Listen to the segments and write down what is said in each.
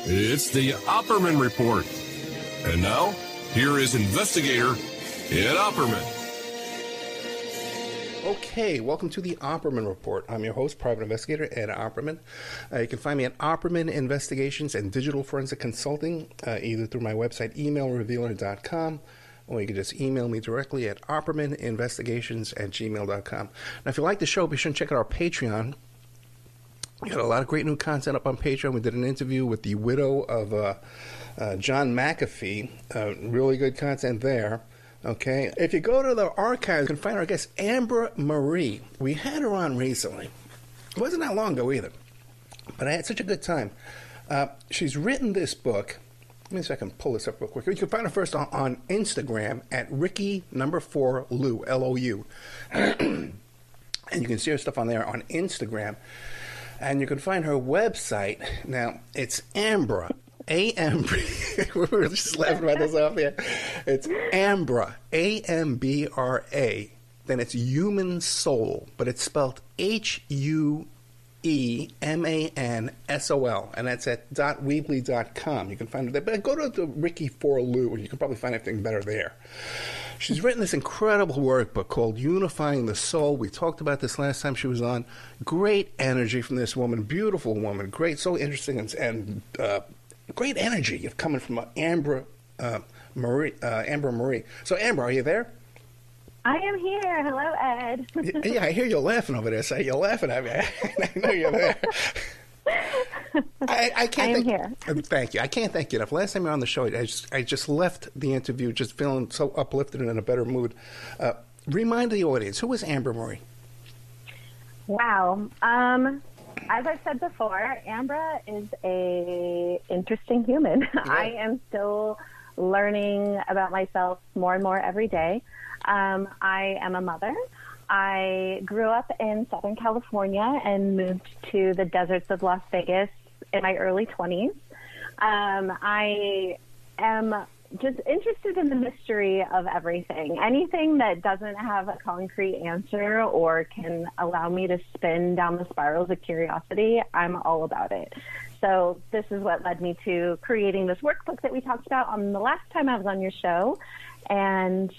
It's the Opperman Report. And now, here is investigator Ed Opperman. Okay, welcome to the Opperman Report. I'm your host, private investigator Ed Opperman. You can find me at Opperman Investigations and Digital Forensic Consulting, either through my website, emailrevealer.com, or you can just email me directly at oppermaninvestigations@gmail.com. Now, if you like the show, be sure and check out our Patreon. We got a lot of great new content up on Patreon. We did an interview with the widow of John McAfee. Really good content there. Okay. If you go to the archives, you can find our guest, Ambra Marie. We had her on recently. It wasn't that long ago either. But I had such a good time. She's written this book. Let me see if I can pull this up real quick. You can find her first on Instagram at Ricky4Lou, L-O-U. And you can see her stuff on there on Instagram. And you can find her website. Now, it's Ambra, A-M-B. We were just laughing about this off there. It's Ambra, A-M-B-R-A. Then it's HuemanSol, but it's spelled H-U-E-M-A-N-S-O-L. And that's at .weebly.com. You can find it there. But go to the Ricky4Lou, and you can probably find anything better there. She's written this incredible workbook called Unifying the Soul. We talked about this last time she was on. Great energy from this woman, beautiful woman, great, so interesting, and great energy coming from Ambra Marie. So, Ambra, are you there? I am here. Hello, Ed. Yeah, I hear you laughing over there. So you're laughing at me. I know you're there. I can't here. Thank you. I can't thank you enough. Last time you were on the show, I just left the interview just feeling so uplifted and in a better mood. Remind the audience, who is Ambra Marie? Wow. As I said before, Ambra is a interesting human. Yeah. I am still learning about myself more and more every day. I am a mother. I grew up in Southern California and moved to the deserts of Las Vegas in my early 20s. I am just interested in the mystery of everything. Anything that doesn't have a concrete answer or can allow me to spin down the spirals of curiosity, I'm all about it. So this is what led me to creating this workbook that we talked about on the last time I was on your show. And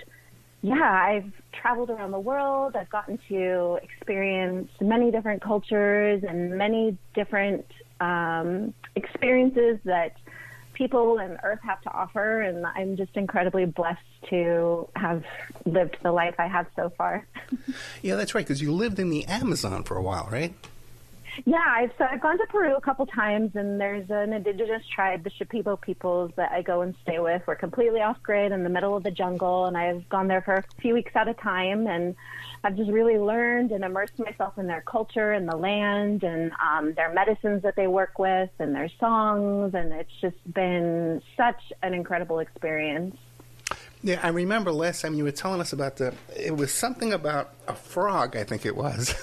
yeah, I've traveled around the world. I've gotten to experience many different cultures and many different experiences that people and Earth have to offer. And I'm just incredibly blessed to have lived the life I have so far. Yeah, that's right, because you lived in the Amazon for a while, right? Yeah, I've gone to Peru a couple times, and there's an indigenous tribe, the Shipibo peoples, that I go and stay with. We're completely off-grid in the middle of the jungle, and I've gone there for a few weeks at a time, and I've just really learned and immersed myself in their culture and the land and their medicines that they work with and their songs, and it's just been such an incredible experience. Yeah, I remember last time you were telling us about it was something about a frog, I think it was,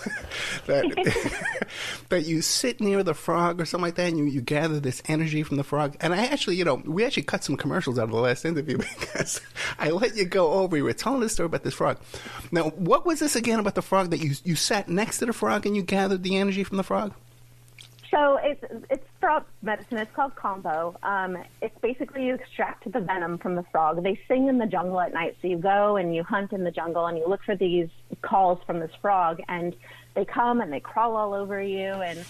that you sit near the frog or something like that, and you gather this energy from the frog. And I actually, we actually cut some commercials out of the last interview because I let you go over. You were telling this story about this frog. Now, what was this again about the frog that you sat next to the frog and you gathered the energy from the frog? So it's frog medicine. It's called combo. It's basically you extract the venom from the frog. They sing in the jungle at night. So you go and you hunt in the jungle and you look for these calls from this frog, and they come and they crawl all over you. And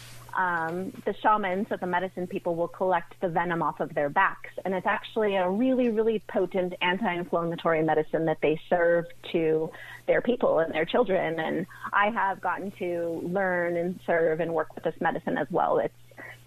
the shamans, so the medicine people, will collect the venom off of their backs. And it's actually a really, really potent anti-inflammatory medicine that they serve to their people and their children. And I have gotten to learn and serve and work with this medicine as well. It's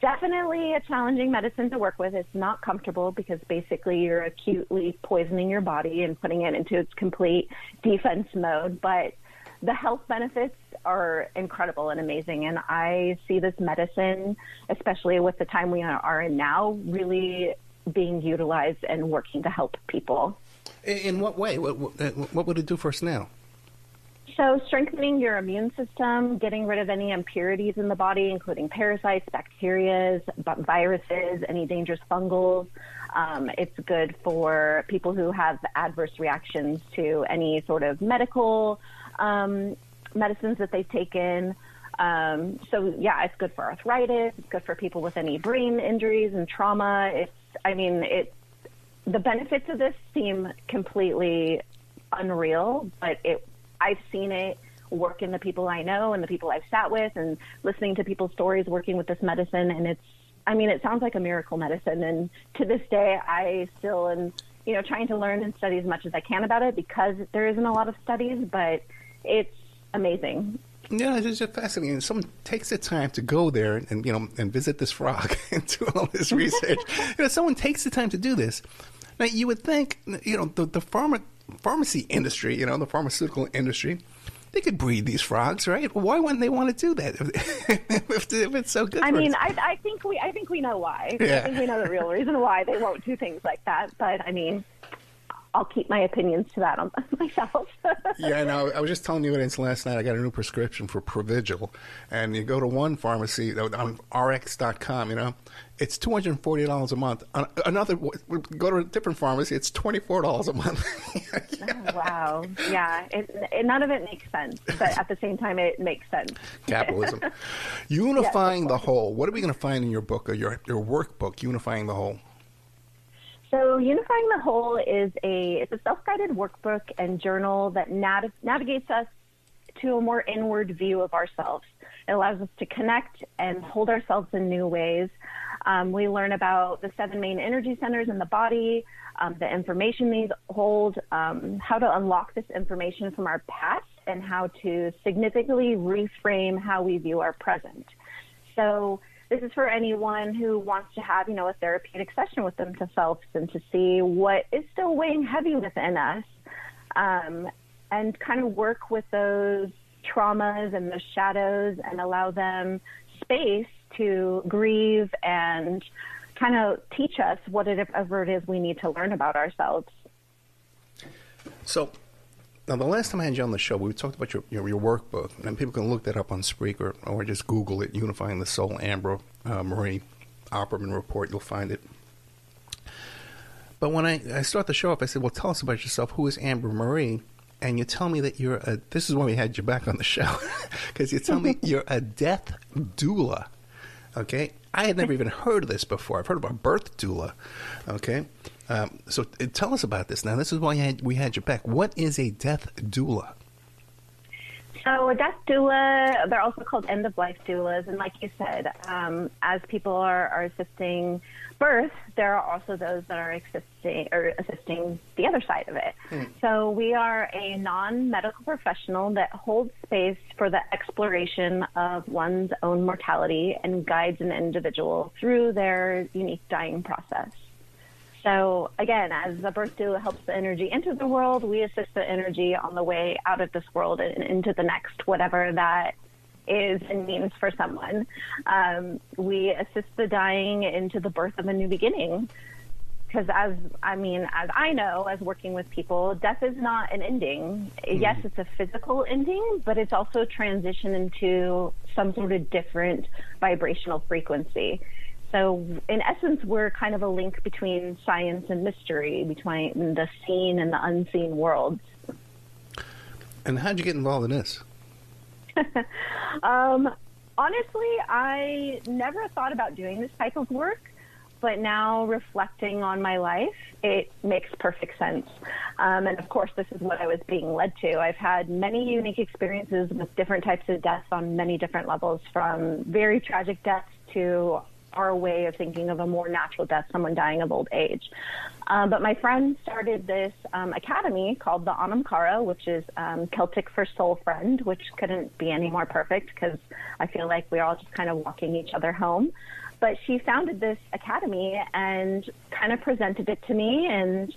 definitely a challenging medicine to work with. It's not comfortable because basically you're acutely poisoning your body and putting it into its complete defense mode. But the health benefits are incredible and amazing. And I see this medicine, especially with the time we are in now, really being utilized and working to help people. In what way? What would it do for us now? So strengthening your immune system, getting rid of any impurities in the body, including parasites, bacteria, viruses, any dangerous fungals. It's good for people who have adverse reactions to any sort of medical medicines that they've taken. So yeah, it's good for arthritis. It's good for people with any brain injuries and trauma. The benefits of this seem completely unreal, but I've seen it work in the people I know and the people I've sat with, and listening to people's stories working with this medicine. And it sounds like a miracle medicine. And to this day, I still am, trying to learn and study as much as I can about it, because there isn't a lot of studies, but it's amazing. Yeah, it's just fascinating. Someone takes the time to go there and and visit this frog and do all this research. Someone takes the time to do this. Now, you would think, the pharmacy industry, the pharmaceutical industry, they could breed these frogs, right? Why wouldn't they want to do that if it's so good? I think we know why. Yeah. I think we know the real reason why they won't do things like that. But I'll keep my opinions to that on myself. Yeah, no, I was just telling you this last night. I got a new prescription for Provigil, and you go to one pharmacy on Rx.com. It's $240 a month. Go to a different pharmacy, it's $24 a month. Oh, wow. Yeah, none of it makes sense, but at the same time, it makes sense. Capitalism. Unifying the Whole. What are we going to find in your book, or your workbook, Unifying the Whole? So Unifying the Whole is it's a self-guided workbook and journal that navigates us to a more inward view of ourselves. It allows us to connect and hold ourselves in new ways. We learn about the 7 main energy centers in the body, the information these hold, how to unlock this information from our past, and how to significantly reframe how we view our present. So this is for anyone who wants to have, a therapeutic session with themselves and to see what is still weighing heavy within us, and kind of work with those traumas and those shadows and allow them space to grieve and kind of teach us whatever it is we need to learn about ourselves. So, now, the last time I had you on the show, we talked about your workbook, and people can look that up on Spreaker or just Google it, Unifying the Soul, Ambra Marie, Opperman Report. You'll find it. But when I start the show off, I said, well, tell us about yourself. Who is Ambra Marie? And you tell me that this is why we had you back on the show, because you tell me you're a death doula. Okay? I had never even heard of this before. I've heard about birth doula. Okay? So tell us about this. Now, this is why we had you back. What is a death doula? So a death doula, they're also called end-of-life doulas. And like you said, as people are assisting birth, there are also those that are assisting the other side of it. So we are a non-medical professional that holds space for the exploration of one's own mortality and guides an individual through their unique dying process. So again, as the birth doula helps the energy into the world, we assist the energy on the way out of this world and into the next, whatever that is and means for someone. We assist the dying into the birth of a new beginning. Because as I know, as working with people, death is not an ending. Yes, it's a physical ending, but it's also a transition into some sort of different vibrational frequency. So in essence, we're kind of a link between science and mystery, between the seen and the unseen worlds. And how'd you get involved in this? Honestly, I never thought about doing this type of work, but now reflecting on my life, it makes perfect sense. And of course, this is what I was being led to. I've had many unique experiences with different types of deaths on many different levels, from very tragic deaths to our way of thinking of a more natural death, someone dying of old age. But my friend started this academy called the Anamkara, which is Celtic for soul friend, which couldn't be any more perfect because I feel like we're all just kind of walking each other home. But she founded this academy and kind of presented it to me. And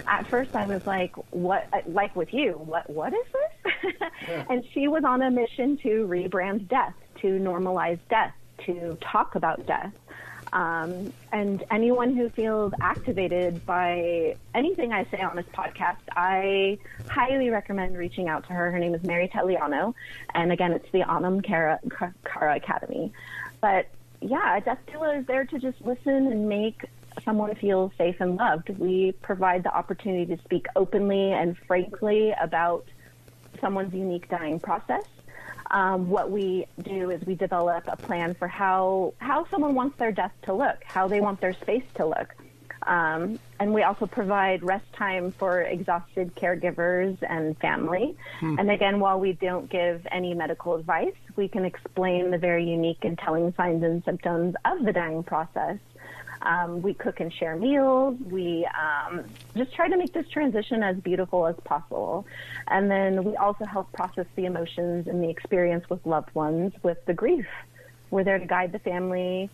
at first I was like, what, like with you, what is this? Yeah. And she was on a mission to rebrand death, to normalize death, to talk about death. And anyone who feels activated by anything I say on this podcast, I highly recommend reaching out to her. Her name is Mary Teliano. And again, it's the Anamkara Academy. But yeah, Death Doula is there to just listen and make someone feel safe and loved. We provide the opportunity to speak openly and frankly about someone's unique dying process. What we do is we develop a plan for how someone wants their death to look, how they want their space to look. And we also provide rest time for exhausted caregivers and family. And again, while we don't give any medical advice, we can explain the very unique and telling signs and symptoms of the dying process. We cook and share meals. We just try to make this transition as beautiful as possible. And then we also help process the emotions and the experience with loved ones with the grief. We're there to guide the family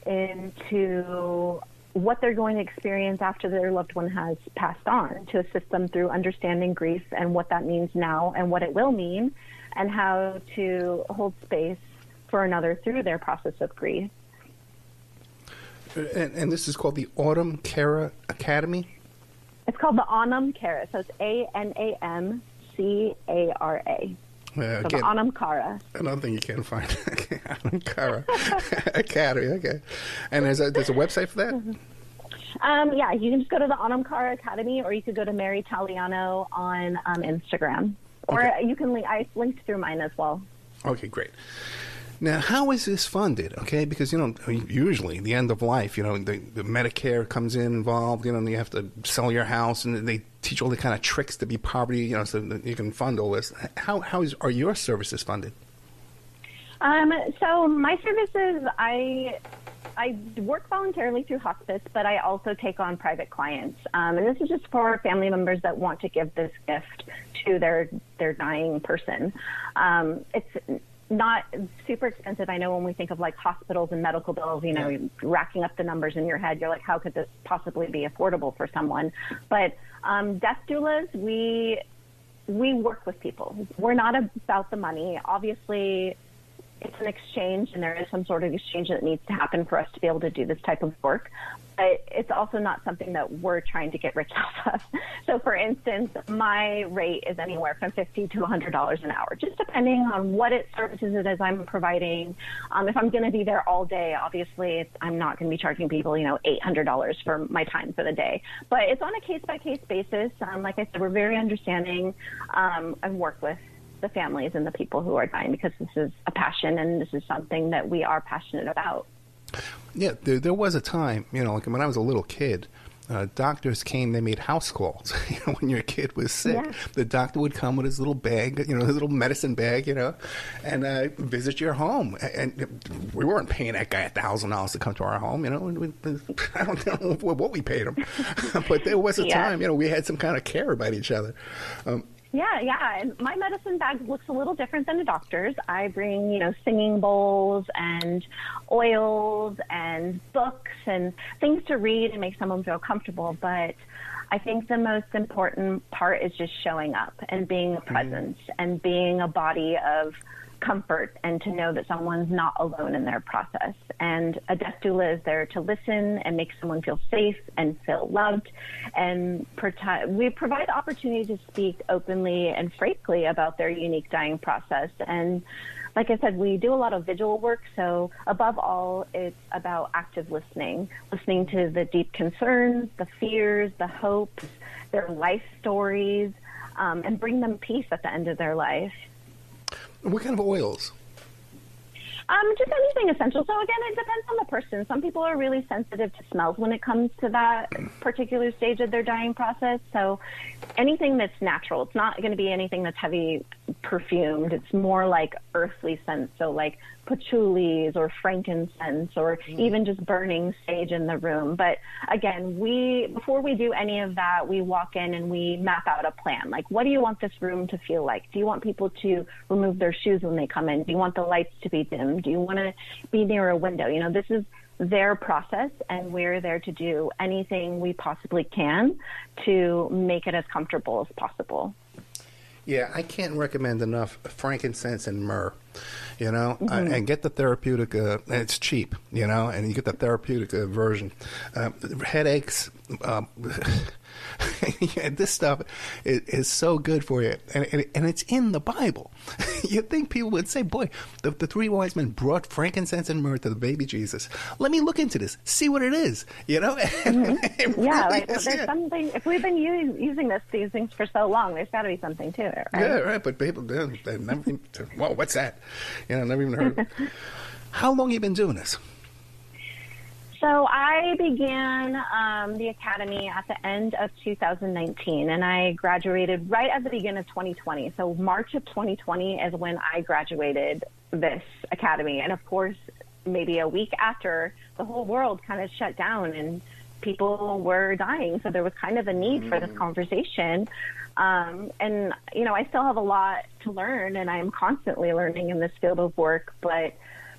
into what they're going to experience after their loved one has passed on, to assist them through understanding grief and what that means now and what it will mean, and how to hold space for another through their process of grief. And this is called the Autumn Cara Academy? It's called the Anam Cara, so it's ANAMCARA. So again, the Anam Cara. Another thing you can't find. Anam Cara Academy, okay. And there's a website for that? Yeah, you can just go to the Anam Cara Academy, or you could go to Mary Taliano on Instagram. Or you can I linked through mine as well. Okay, great. Now, how is this funded? Okay, because, usually the end of life, the Medicare comes in involved, and you have to sell your house, and they teach all the kind of tricks to be poverty, so that you can fund all this. Are your services funded? So my services, I work voluntarily through hospice, but I also take on private clients. And this is just for family members that want to give this gift to their dying person. It's not super expensive. I know when we think of like hospitals and medical bills, racking up the numbers in your head, you're like, how could this possibly be affordable for someone? But death doulas, we work with people. We're not about the money. Obviously, it's an exchange, and there is some sort of exchange that needs to happen for us to be able to do this type of work. But it's also not something that we're trying to get rich off of. So, for instance, my rate is anywhere from $50 to $100 an hour, just depending on what services it is I'm providing. If I'm going to be there all day, obviously, I'm not going to be charging people, $800 for my time for the day. But it's on a case-by-case basis. Like I said, we're very understanding and work with the families and the people who are dying, because this is a passion and this is something that we are passionate about. Yeah, there was a time, like when I was a little kid, doctors came, they made house calls. When your kid was sick, the doctor would come with his little bag, his little medicine bag, and visit your home. And we weren't paying that guy $1,000 to come to our home, I don't know what we paid him. But there was a time, we had some kind of care about each other. Yeah. And my medicine bag looks a little different than a doctor's. I bring, singing bowls and oils and books and things to read and make someone feel comfortable. But I think the most important part is just showing up and being a presence and being a body of comfort, and to know that someone's not alone in their process. And a death doula is there to listen and make someone feel safe and feel loved. And we provide the opportunity to speak openly and frankly about their unique dying process. And like I said, we do a lot of visual work. So above all, it's about active listening to the deep concerns, the fears, the hopes, their life stories, and bring them peace at the end of their life. What kind of oils? Just anything essential. So again, it depends on the person. Some people are really sensitive to smells when it comes to that particular stage of their dying process. So anything that's natural. It's not going to be anything that's heavy perfumed. It's more like earthly scents. So like patchouli or frankincense, or even just burning sage in the room. But again, before we do any of that, we walk in and we map out a plan. Like, what do you want this room to feel like? Do you want people to remove their shoes when they come in? Do you want the lights to be dim? Do you want to be near a window? This is their process, and we're there to do anything we possibly can to make it as comfortable as possible. Yeah, I can't recommend enough frankincense and myrrh, and get the therapeutic, it's cheap, and you get the therapeutic version. Headaches, This stuff is so good for you, and it's in the Bible. You'd think people would say, boy, the three wise men brought frankincense and myrrh to the baby Jesus. Let me look into this, see what it is, you know? Mm-hmm. Yeah, like there's something, if we've been using these things for so long, there's got to be something to it, right? Yeah, right, but people, they never even, whoa, what's that? You know, never even heard. How long have you been doing this? So I began the academy at the end of 2019, and I graduated right at the beginning of 2020. So March of 2020 is when I graduated this academy. And of course, maybe a week after, the whole world kind of shut down and people were dying. So there was kind of a need for this conversation. And, you know, I still have a lot to learn, and I am constantly learning in this field of work. But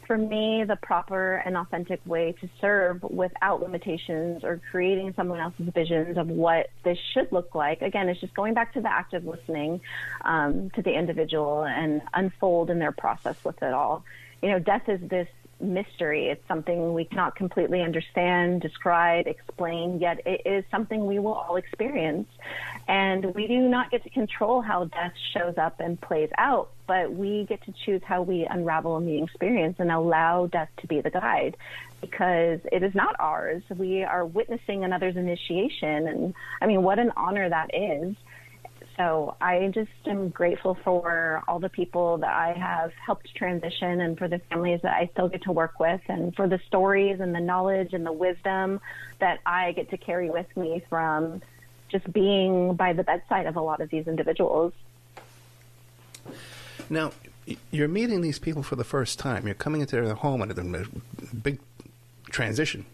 for me, the proper and authentic way to serve without limitations or creating someone else's visions of what this should look like, again, it's just going back to the active listening to the individual and unfold in their process with it all. You know, death is this mystery. It's something we cannot completely understand, describe, explain, yet it is something we will all experience. And we do not get to control how death shows up and plays out, but we get to choose how we unravel in the experience and allow death to be the guide, because it is not ours. We are witnessing another's initiation. And I mean, what an honor that is. So I just am grateful for all the people that I have helped transition and for the families that I still get to work with and for the stories and the knowledge and the wisdom that I get to carry with me from just being by the bedside of a lot of these individuals. Now, you're meeting these people for the first time. You're coming into their home at a big transition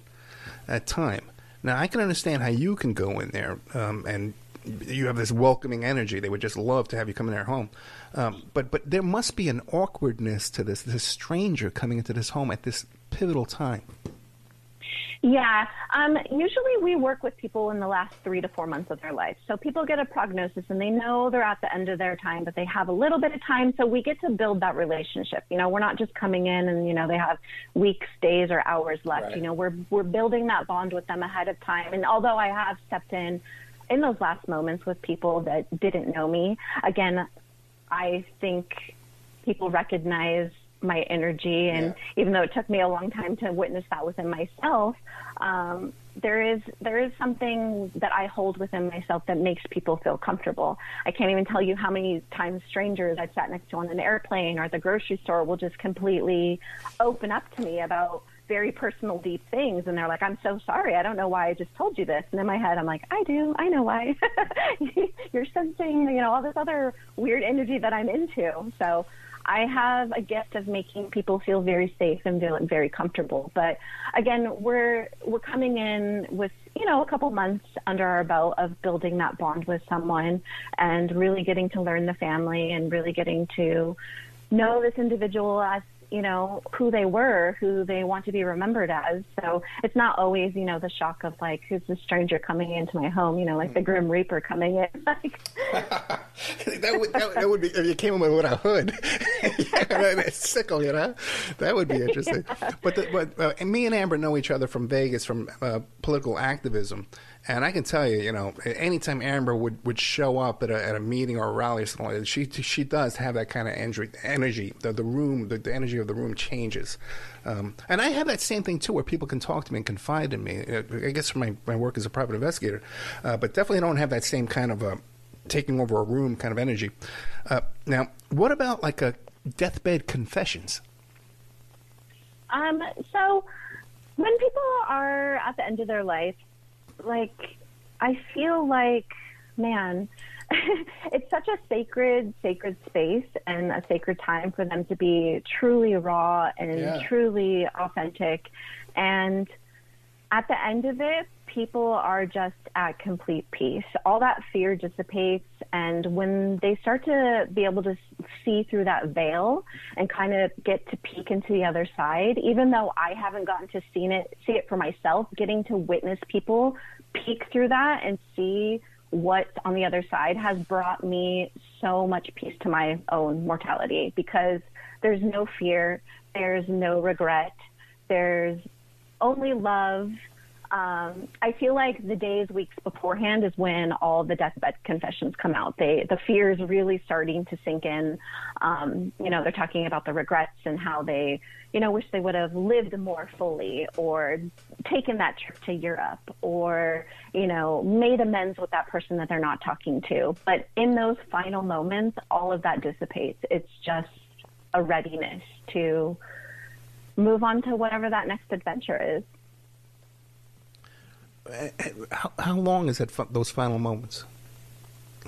at time. Now, I can understand how you can go in there and you have this welcoming energy. They would just love to have you come in their home. But there must be an awkwardness to this stranger coming into this home at this pivotal time. Yeah. Usually we work with people in the last 3 to 4 months of their life. So people get a prognosis and they know they're at the end of their time, but they have a little bit of time. So we get to build that relationship. You know, we're not just coming in and, you know, they have weeks, days, or hours left. Right. You know, we're building that bond with them ahead of time. And although I have stepped in those last moments with people that didn't know me, again, I think people recognize my energy, and even though it took me a long time to witness that within myself, there is something that I hold within myself that makes people feel comfortable. I can't even tell you how many times strangers I've sat next to on an airplane or at the grocery store will just completely open up to me about very personal, deep things, and they're like, I'm so sorry, I don't know why I just told you this. And in my head, I'm like, I know why. You're sensing, you know, all this other weird energy that I'm into. So I have a gift of making people feel very safe and very comfortable. But again, we're coming in with, you know, a couple months under our belt of building that bond with someone and really getting to learn the family and really getting to know this individual as, you know, who they were, who they want to be remembered as. So it's not always, you know, the shock of like, who's this stranger coming into my home, you know, like the Grim Reaper coming in. that would be, if you came in with a hood, a sickle, you know, that would be interesting. But me and Ambra know each other from Vegas, from political activism. And I can tell you, you know, anytime Ambra would show up at a meeting or a rally or something like that, she does have that kind of energy. The room, the energy of the room changes. And I have that same thing, too, where people can talk to me and confide in me. I guess from my work as a private investigator. But definitely don't have that same kind of taking over a room kind of energy. Now, what about like a deathbed confessions? So when people are at the end of their life, like, I feel like, man, it's such a sacred space and a sacred time for them to be truly raw and truly authentic. And at the end of it, people are just at complete peace. All that fear dissipates. And when they start to be able to see through that veil and kind of get to peek into the other side, even though I haven't gotten to see it for myself, getting to witness people peek through that and see what's on the other side has brought me so much peace to my own mortality, because there's no fear, there's no regret, there's only love. I feel like the days, weeks beforehand is when all the deathbed confessions come out. The fear is really starting to sink in. They're talking about the regrets and how they, wish they would have lived more fully, or taken that trip to Europe, or, made amends with that person that they're not talking to. But in those final moments, all of that dissipates. It's just a readiness to move on to whatever that next adventure is. How long is that? Those final moments?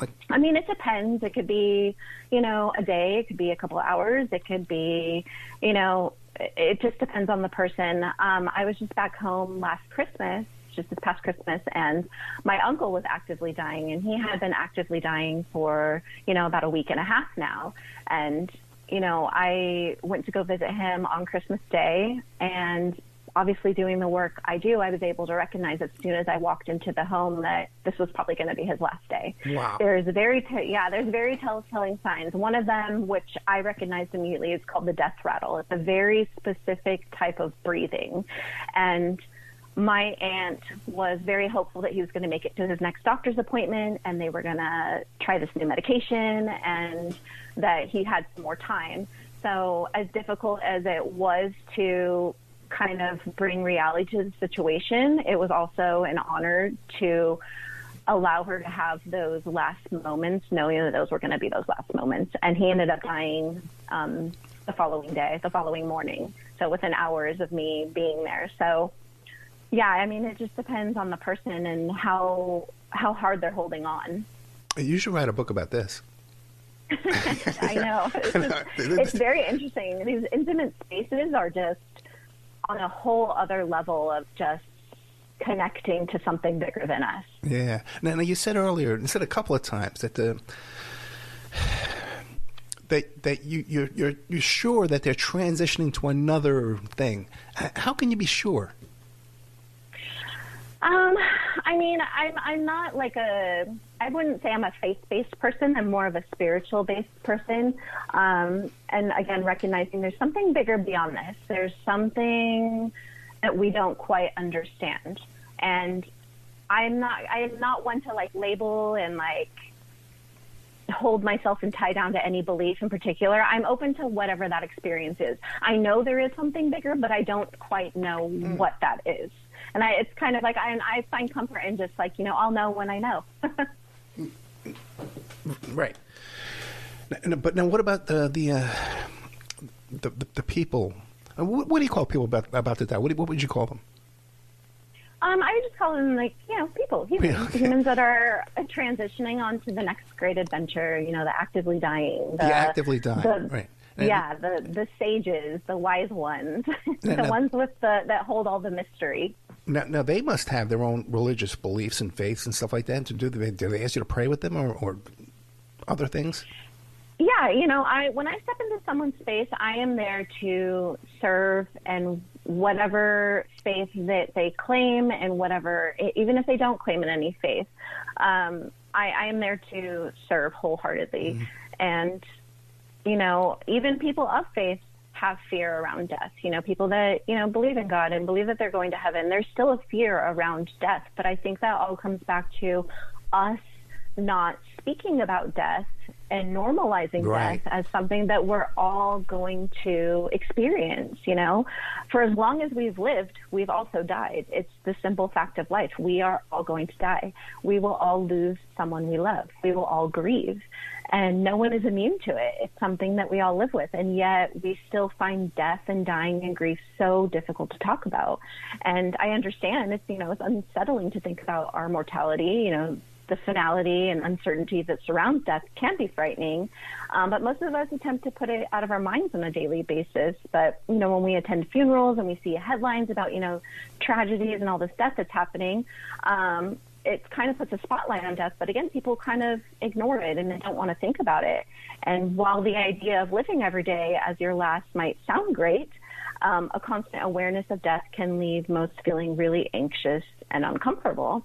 It depends. It could be, a day. It could be a couple of hours. It could be, it just depends on the person. I was just back home last Christmas, just this past Christmas, and my uncle was actively dying, and he had been actively dying for, about a week and a half now. And, I went to go visit him on Christmas Day, and obviously doing the work I do, I was able to recognize as soon as I walked into the home that this was probably going to be his last day. Wow. There's very telling signs. One of them, which I recognized immediately, is called the death rattle. It's a very specific type of breathing. And my aunt was very hopeful that he was going to make it to his next doctor's appointment, and they were going to try this new medication, and that he had some more time. So as difficult as it was to kind of bring reality to the situation, it was also an honor to allow her to have those last moments, knowing that those were going to be those last moments. And he ended up dying the following morning. So within hours of me being there. So yeah, it just depends on the person and how hard they're holding on. You should write a book about this. I know. It's very interesting. These intimate spaces are just on a whole other level of just connecting to something bigger than us. Yeah. Now you said earlier, you said a couple of times that you're sure that they're transitioning to another thing. How can you be sure? I'm not I wouldn't say I'm a faith-based person. I'm more of a spiritual-based person. And again, recognizing there's something bigger beyond this. There's something that we don't quite understand. And I am not one to label and hold myself and tie down to any belief in particular. I'm open to whatever that experience is. I know there is something bigger, but I don't quite know what that is. And it's kind of I find comfort in just I'll know when I know. Right. But now, what about the people? What do you call people about to die? What would you call them? I would just call them people, humans that are transitioning on to the next great adventure. The actively dying, right? The sages, the wise ones, ones with that hold all the mystery. Now they must have their own religious beliefs and faiths and stuff like that. Do they ask you to pray with them or other things? Yeah, when I step into someone's space, I am there to serve, and whatever faith that they claim, and whatever, even if they don't claim in any faith, I am there to serve wholeheartedly. Mm-hmm. And even people of faith have fear around death. People that, believe in God and believe that they're going to heaven, there's still a fear around death. But I think that all comes back to us not speaking about death and normalizing death as something that we're all going to experience. For as long as we've lived, we've also died. It's the simple fact of life. We are all going to die. We will all lose someone we love. We will all grieve. And no one is immune to it. It's something that we all live with. And yet we still find death and dying and grief so difficult to talk about. And I understand it's unsettling to think about our mortality. The finality and uncertainty that surrounds death can be frightening. But most of us attempt to put it out of our minds on a daily basis. But, when we attend funerals and we see headlines about, tragedies and all this death that's happening, it kind of puts a spotlight on death. But again, people kind of ignore it and they don't want to think about it. And while the idea of living every day as your last might sound great, a constant awareness of death can leave most feeling really anxious and uncomfortable.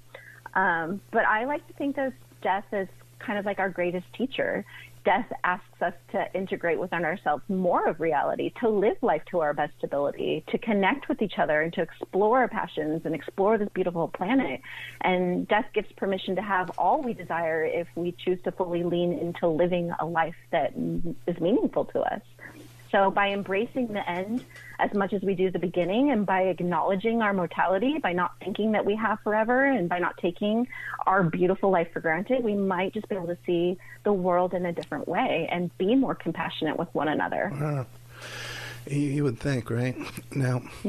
But I like to think of death as kind of like our greatest teacher. death asks us to integrate within ourselves more of reality, to live life to our best ability, to connect with each other and to explore our passions and explore this beautiful planet. And death gives permission to have all we desire if we choose to fully lean into living a life that is meaningful to us. So by embracing the end as much as we do the beginning, and by acknowledging our mortality, by not thinking that we have forever, and by not taking our beautiful life for granted, we might just be able to see the world in a different way and be more compassionate with one another. You would think, right? Now, I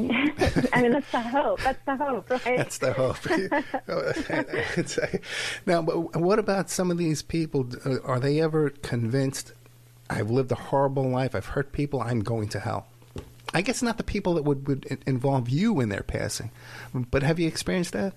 mean, that's the hope. That's the hope, right? That's the hope. Now, but what about some of these people? Are they ever convinced, I've lived a horrible life, I've hurt people, I'm going to hell? I guess not the people that would involve you in their passing, but have you experienced that?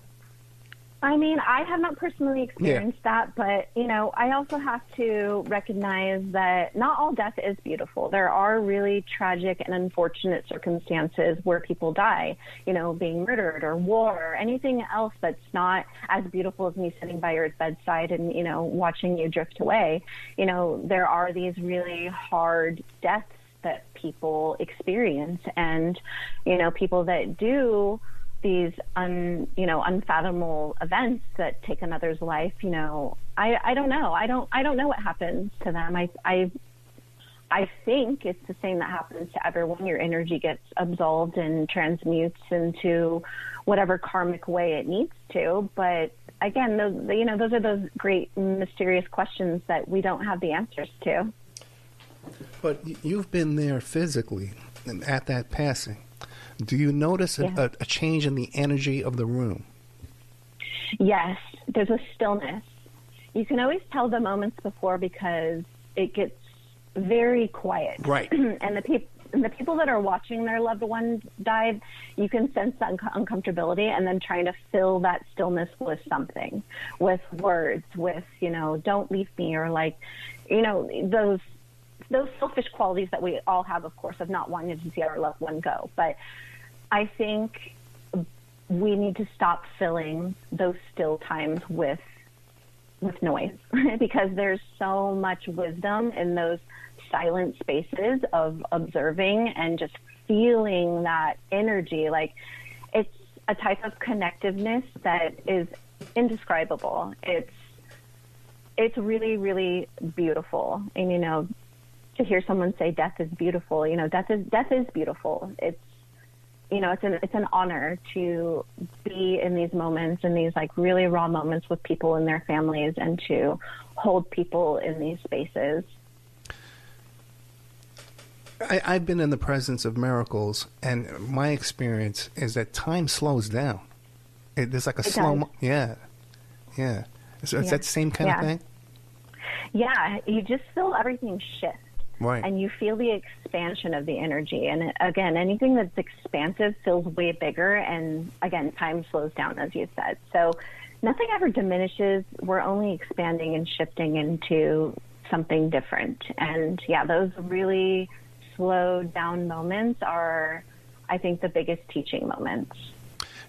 I mean, I have not personally experienced that, but, you know, I also have to recognize that not all death is beautiful. There are really tragic and unfortunate circumstances where people die, you know, being murdered or war or anything else that's not as beautiful as me sitting by your bedside and, you know, watching you drift away. You know, there are these really hard deaths that people experience, and, you know, people that do these unfathomable events that take another's life, you know, I don't know. I don't know what happens to them. I think it's the same that happens to everyone. Your energy gets absolved and transmutes into whatever karmic way it needs to. But again, those are those great mysterious questions that we don't have the answers to. But you've been there physically at that passing. Do you notice a change in the energy of the room? Yes, there's a stillness. You can always tell the moments before because it gets very quiet. Right. And the people that are watching their loved ones die, you can sense that uncomfortability, and then trying to fill that stillness with something, with words, with, you know, don't leave me, or like, you know, those selfish qualities that we all have, of course, of not wanting to see our loved one go. But I think we need to stop filling those still times with noise because there's so much wisdom in those silent spaces of observing and just feeling that energy. Like, it's a type of connectiveness that is indescribable. It's really, really beautiful. And, you know, to hear someone say death is beautiful, you know, death is beautiful. It's, you know, it's an honor to be in these moments, in these like really raw moments with people and their families, and to hold people in these spaces. I've been in the presence of miracles, and my experience is that time slows down. There's like a slow, yeah. So it's that same kind of thing. Yeah, you just feel everything shift. Right. And you feel the expansion of the energy. And again, anything that's expansive feels way bigger. And again, time slows down, as you said. So nothing ever diminishes. We're only expanding and shifting into something different. And yeah, those really slowed down moments are, I think, the biggest teaching moments.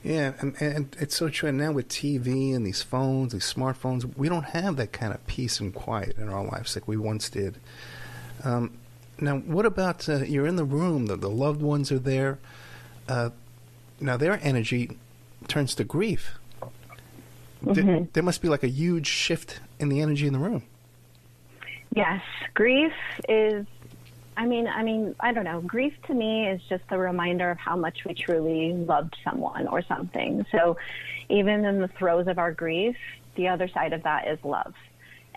Yeah, and it's so true. And now with TV and these phones, these smartphones, we don't have that kind of peace and quiet in our lives like we once did. Now, what about you're in the room, the loved ones are there. Now, their energy turns to grief. Mm-hmm. There must be like a huge shift in the energy in the room. Yes, grief is, I mean, I don't know. Grief to me is just a reminder of how much we truly loved someone or something. So even in the throes of our grief, the other side of that is love.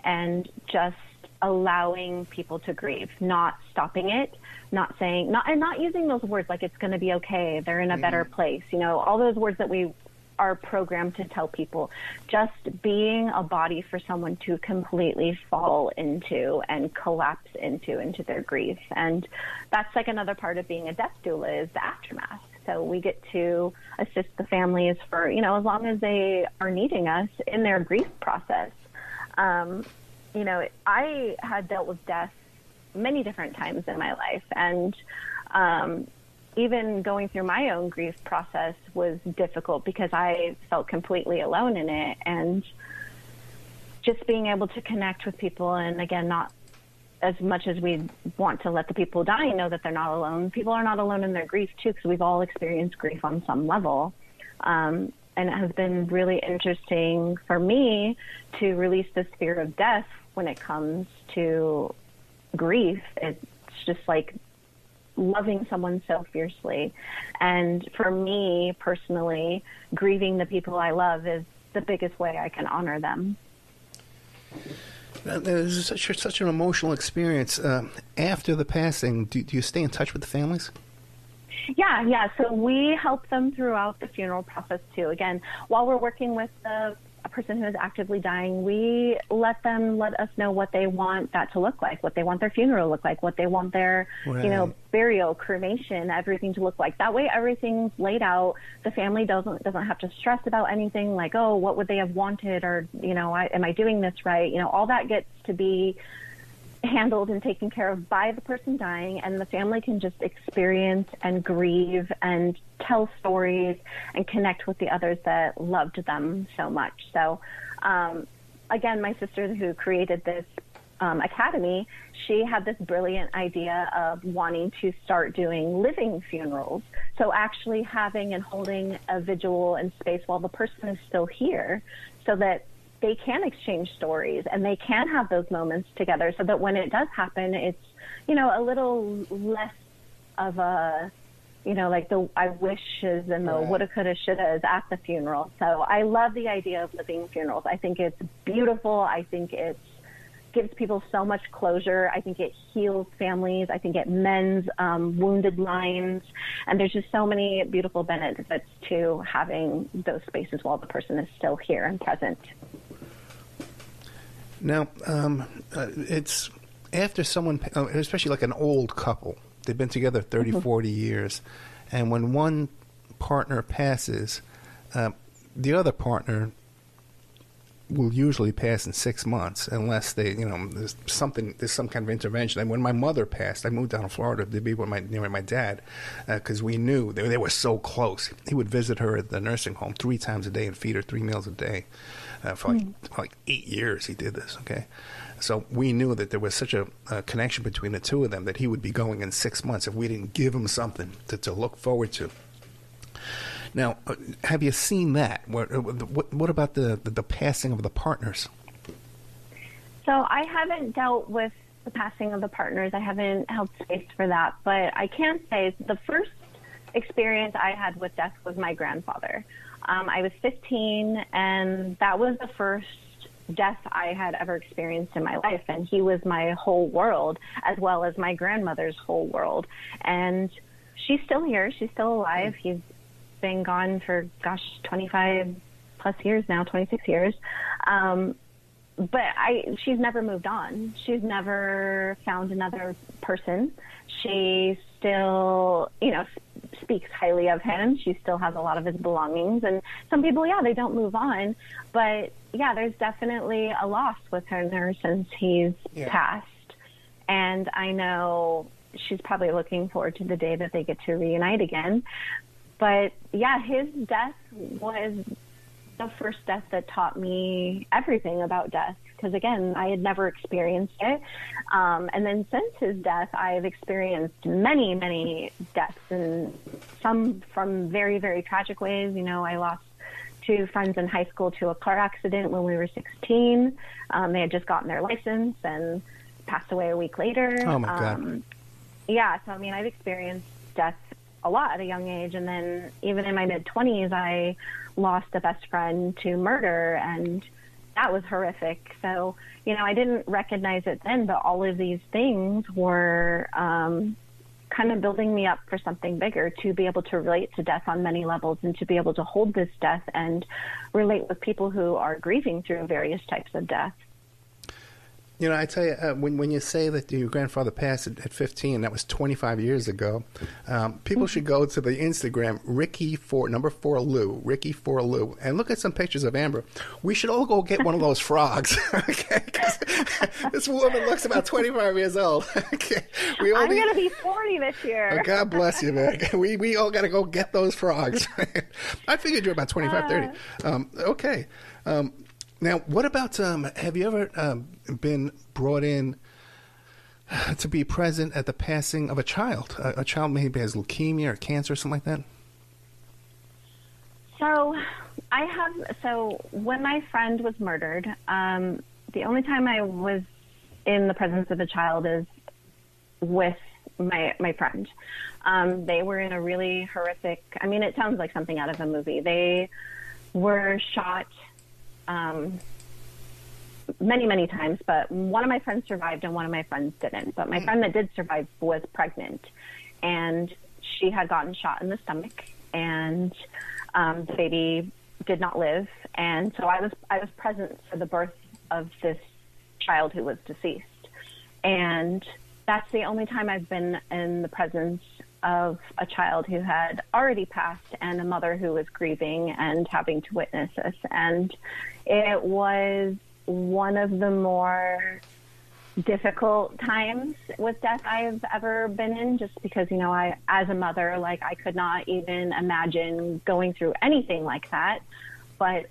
And just allowing people to grieve, not stopping it, not saying, not using those words like it's going to be okay, they're in a better place, you know, all those words that we are programmed to tell people. Just being a body for someone to completely fall into and collapse into their grief. And that's like another part of being a death doula, is the aftermath. So we get to assist the families for, you know, as long as they are needing us in their grief process. You know, I had dealt with death many different times in my life, and even going through my own grief process was difficult because I felt completely alone in it. And just being able to connect with people, and again, not as much as we want to let the people dying know that they're not alone, people are not alone in their grief too, because we've all experienced grief on some level. And it has been really interesting for me to release this fear of death when it comes to grief. It's just like loving someone so fiercely. And for me personally, grieving the people I love is the biggest way I can honor them. This is such an emotional experience. After the passing, do you stay in touch with the families? Yeah. So we help them throughout the funeral process too. Again, while we're working with a person who is actively dying, we let us know what they want that to look like, what they want their funeral to look like, what they want their, burial, cremation, everything to look like. That way, everything's laid out. The family doesn't have to stress about anything like, oh, what would they have wanted, or am I doing this right? All that gets to be handled and taken care of by the person dying, and the family can just experience and grieve and tell stories and connect with the others that loved them so much. So again, my sister who created this academy, she had this brilliant idea of wanting to start doing living funerals. So actually having and holding a vigil and space while the person is still here, so that they can exchange stories and they can have those moments together, so that when it does happen, it's, a little less of a, like the I wishes and the woulda, coulda, shouldas at the funeral. So I love the idea of living funerals. I think it's beautiful. I think it gives people so much closure. I think it heals families. I think it mends wounded minds. And there's just so many beautiful benefits to having those spaces while the person is still here and present. Now, it's after someone, especially like an old couple, they've been together 30, 40 years, and when one partner passes, the other partner will usually pass in 6 months, unless they, there's some kind of intervention. And when my mother passed, I moved down to Florida to be with my dad, because we knew they were so close. He would visit her at the nursing home 3 times a day and feed her 3 meals a day. For like 8 years he did this, okay? So we knew that there was such a connection between the two of them that he would be going in 6 months if we didn't give him something to look forward to. Now, have you seen that? What about the passing of the partners? So I haven't dealt with the passing of the partners. I haven't held space for that. But I can say the first experience I had with death was my grandfather. I was 15, and that was the first death I had ever experienced in my life. And he was my whole world, as well as my grandmother's whole world. And she's still here. She's still alive. He's been gone for, 25 plus years now, 26 years. But she's never moved on. She's never found another person. She still, speaks highly of him. She still has a lot of his belongings. And some people, they don't move on. But, there's definitely a loss with her since he's passed. And I know she's probably looking forward to the day that they get to reunite again. But, his death was the first death that taught me everything about death, because, again, I had never experienced it. And then since his death, I've experienced many, many deaths, and some from very, very tragic ways. I lost 2 friends in high school to a car accident when we were 16. They had just gotten their license and passed away a week later. Oh, my God. So, I've experienced death a lot at a young age. And then even in my mid-20s, I lost a best friend to murder, and that was horrific. So, I didn't recognize it then, but all of these things were kind of building me up for something bigger, to be able to relate to death on many levels, and to be able to hold this death and relate with people who are grieving through various types of death. I tell you, when you say that your grandfather passed at 15, that was 25 years ago. People should go to the Instagram, number 4 Lou, Ricky 4 Lou, and look at some pictures of Ambra. We should all go get one of those frogs, okay? 'Cause this woman looks about 25 years old. Okay. I'm going to be 40 this year. Oh, God bless you, man. We all got to go get those frogs. I figured you're about 25, 30. Okay. Now, what about, have you ever been brought in to be present at the passing of a child? A child maybe has leukemia or cancer or something like that? So when my friend was murdered, the only time I was in the presence of a child is with my friend. They were in a really horrific, I mean, it sounds like something out of a movie. They were shot many, many times, but one of my friends survived and one of my friends didn't. But my friend that did survive was pregnant, and she had gotten shot in the stomach, and the baby did not live. And so I was present for the birth of this child who was deceased. And that's the only time I've been in the presence of a child who had already passed and a mother who was grieving and having to witness this. And it was one of the more difficult times with death I've ever been in, just because, you know, I, as a mother, like, I could not even imagine going through anything like that. But,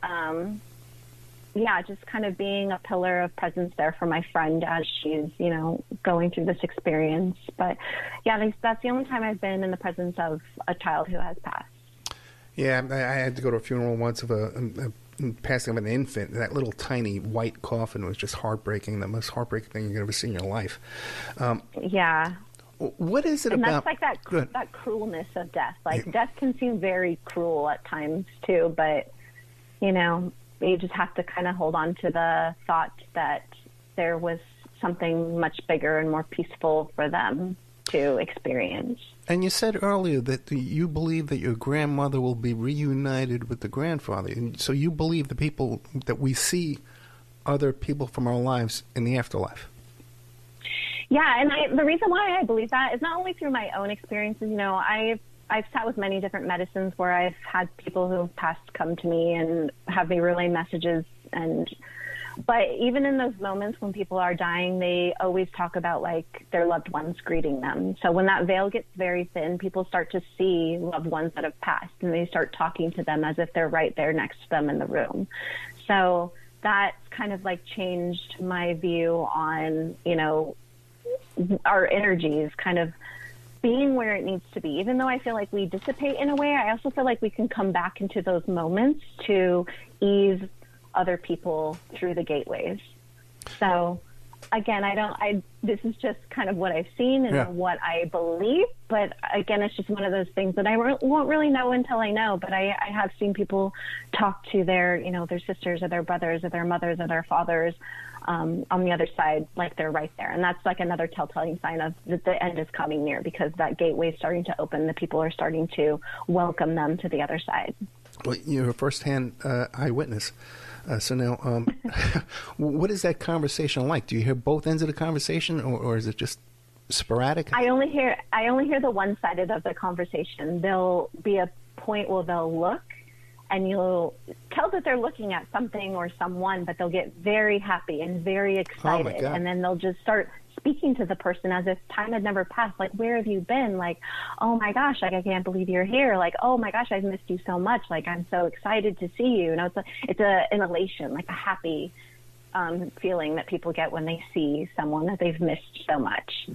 yeah, just kind of being a pillar of presence there for my friend as she's, you know, going through this experience. But, yeah, that's the only time I've been in the presence of a child who has passed. Yeah, I had to go to a funeral once of a passing of an infant. That little tiny white coffin was just heartbreaking, the most heartbreaking thing you've ever seen in your life. Yeah. What is it and about... that's like that cruelness of death. Like, death can seem very cruel at times, too, but, you know, you just have to kind of hold on to the thought that there was something much bigger and more peaceful for them to experience. And you said earlier that you believe that your grandmother will be reunited with the grandfather. And so you believe the people that we see other people from our lives in the afterlife. Yeah, and the reason why I believe that is not only through my own experiences. You know, I've sat with many different medicines where I've had people who have passed come to me and have me relay messages. But even in those moments when people are dying, they always talk about, like, their loved ones greeting them. So when that veil gets very thin, people start to see loved ones that have passed, and they start talking to them as if they're right there next to them in the room. So that's kind of like changed my view on, you know, our energies kind of being where it needs to be. Even though I feel like we dissipate in a way, I also feel like we can come back into those moments to ease other people through the gateways. So again, this is just kind of what I've seen and what I believe, but again, it's just one of those things that I won't really know until I know. But I have seen people talk to their, you know, their sisters or their brothers or their mothers or their fathers on the other side, like they're right there. And that's like another telltale sign of that the end is coming near, because that gateway is starting to open. The people are starting to welcome them to the other side. Well, you're a first-hand eyewitness. So now, what is that conversation like? Do you hear both ends of the conversation, or is it just sporadic? I only hear the one-sided of the conversation. There'll be a point where they'll look, and you'll tell that they're looking at something or someone, but they'll get very happy and very excited, oh my God. And then they'll just start speaking to the person as if time had never passed. Like, where have you been? Like, oh my gosh, like, I can't believe you're here. Like, oh my gosh, I've missed you so much. Like, I'm so excited to see you. You know, it's an elation, like a happy feeling that people get when they see someone that they've missed so much.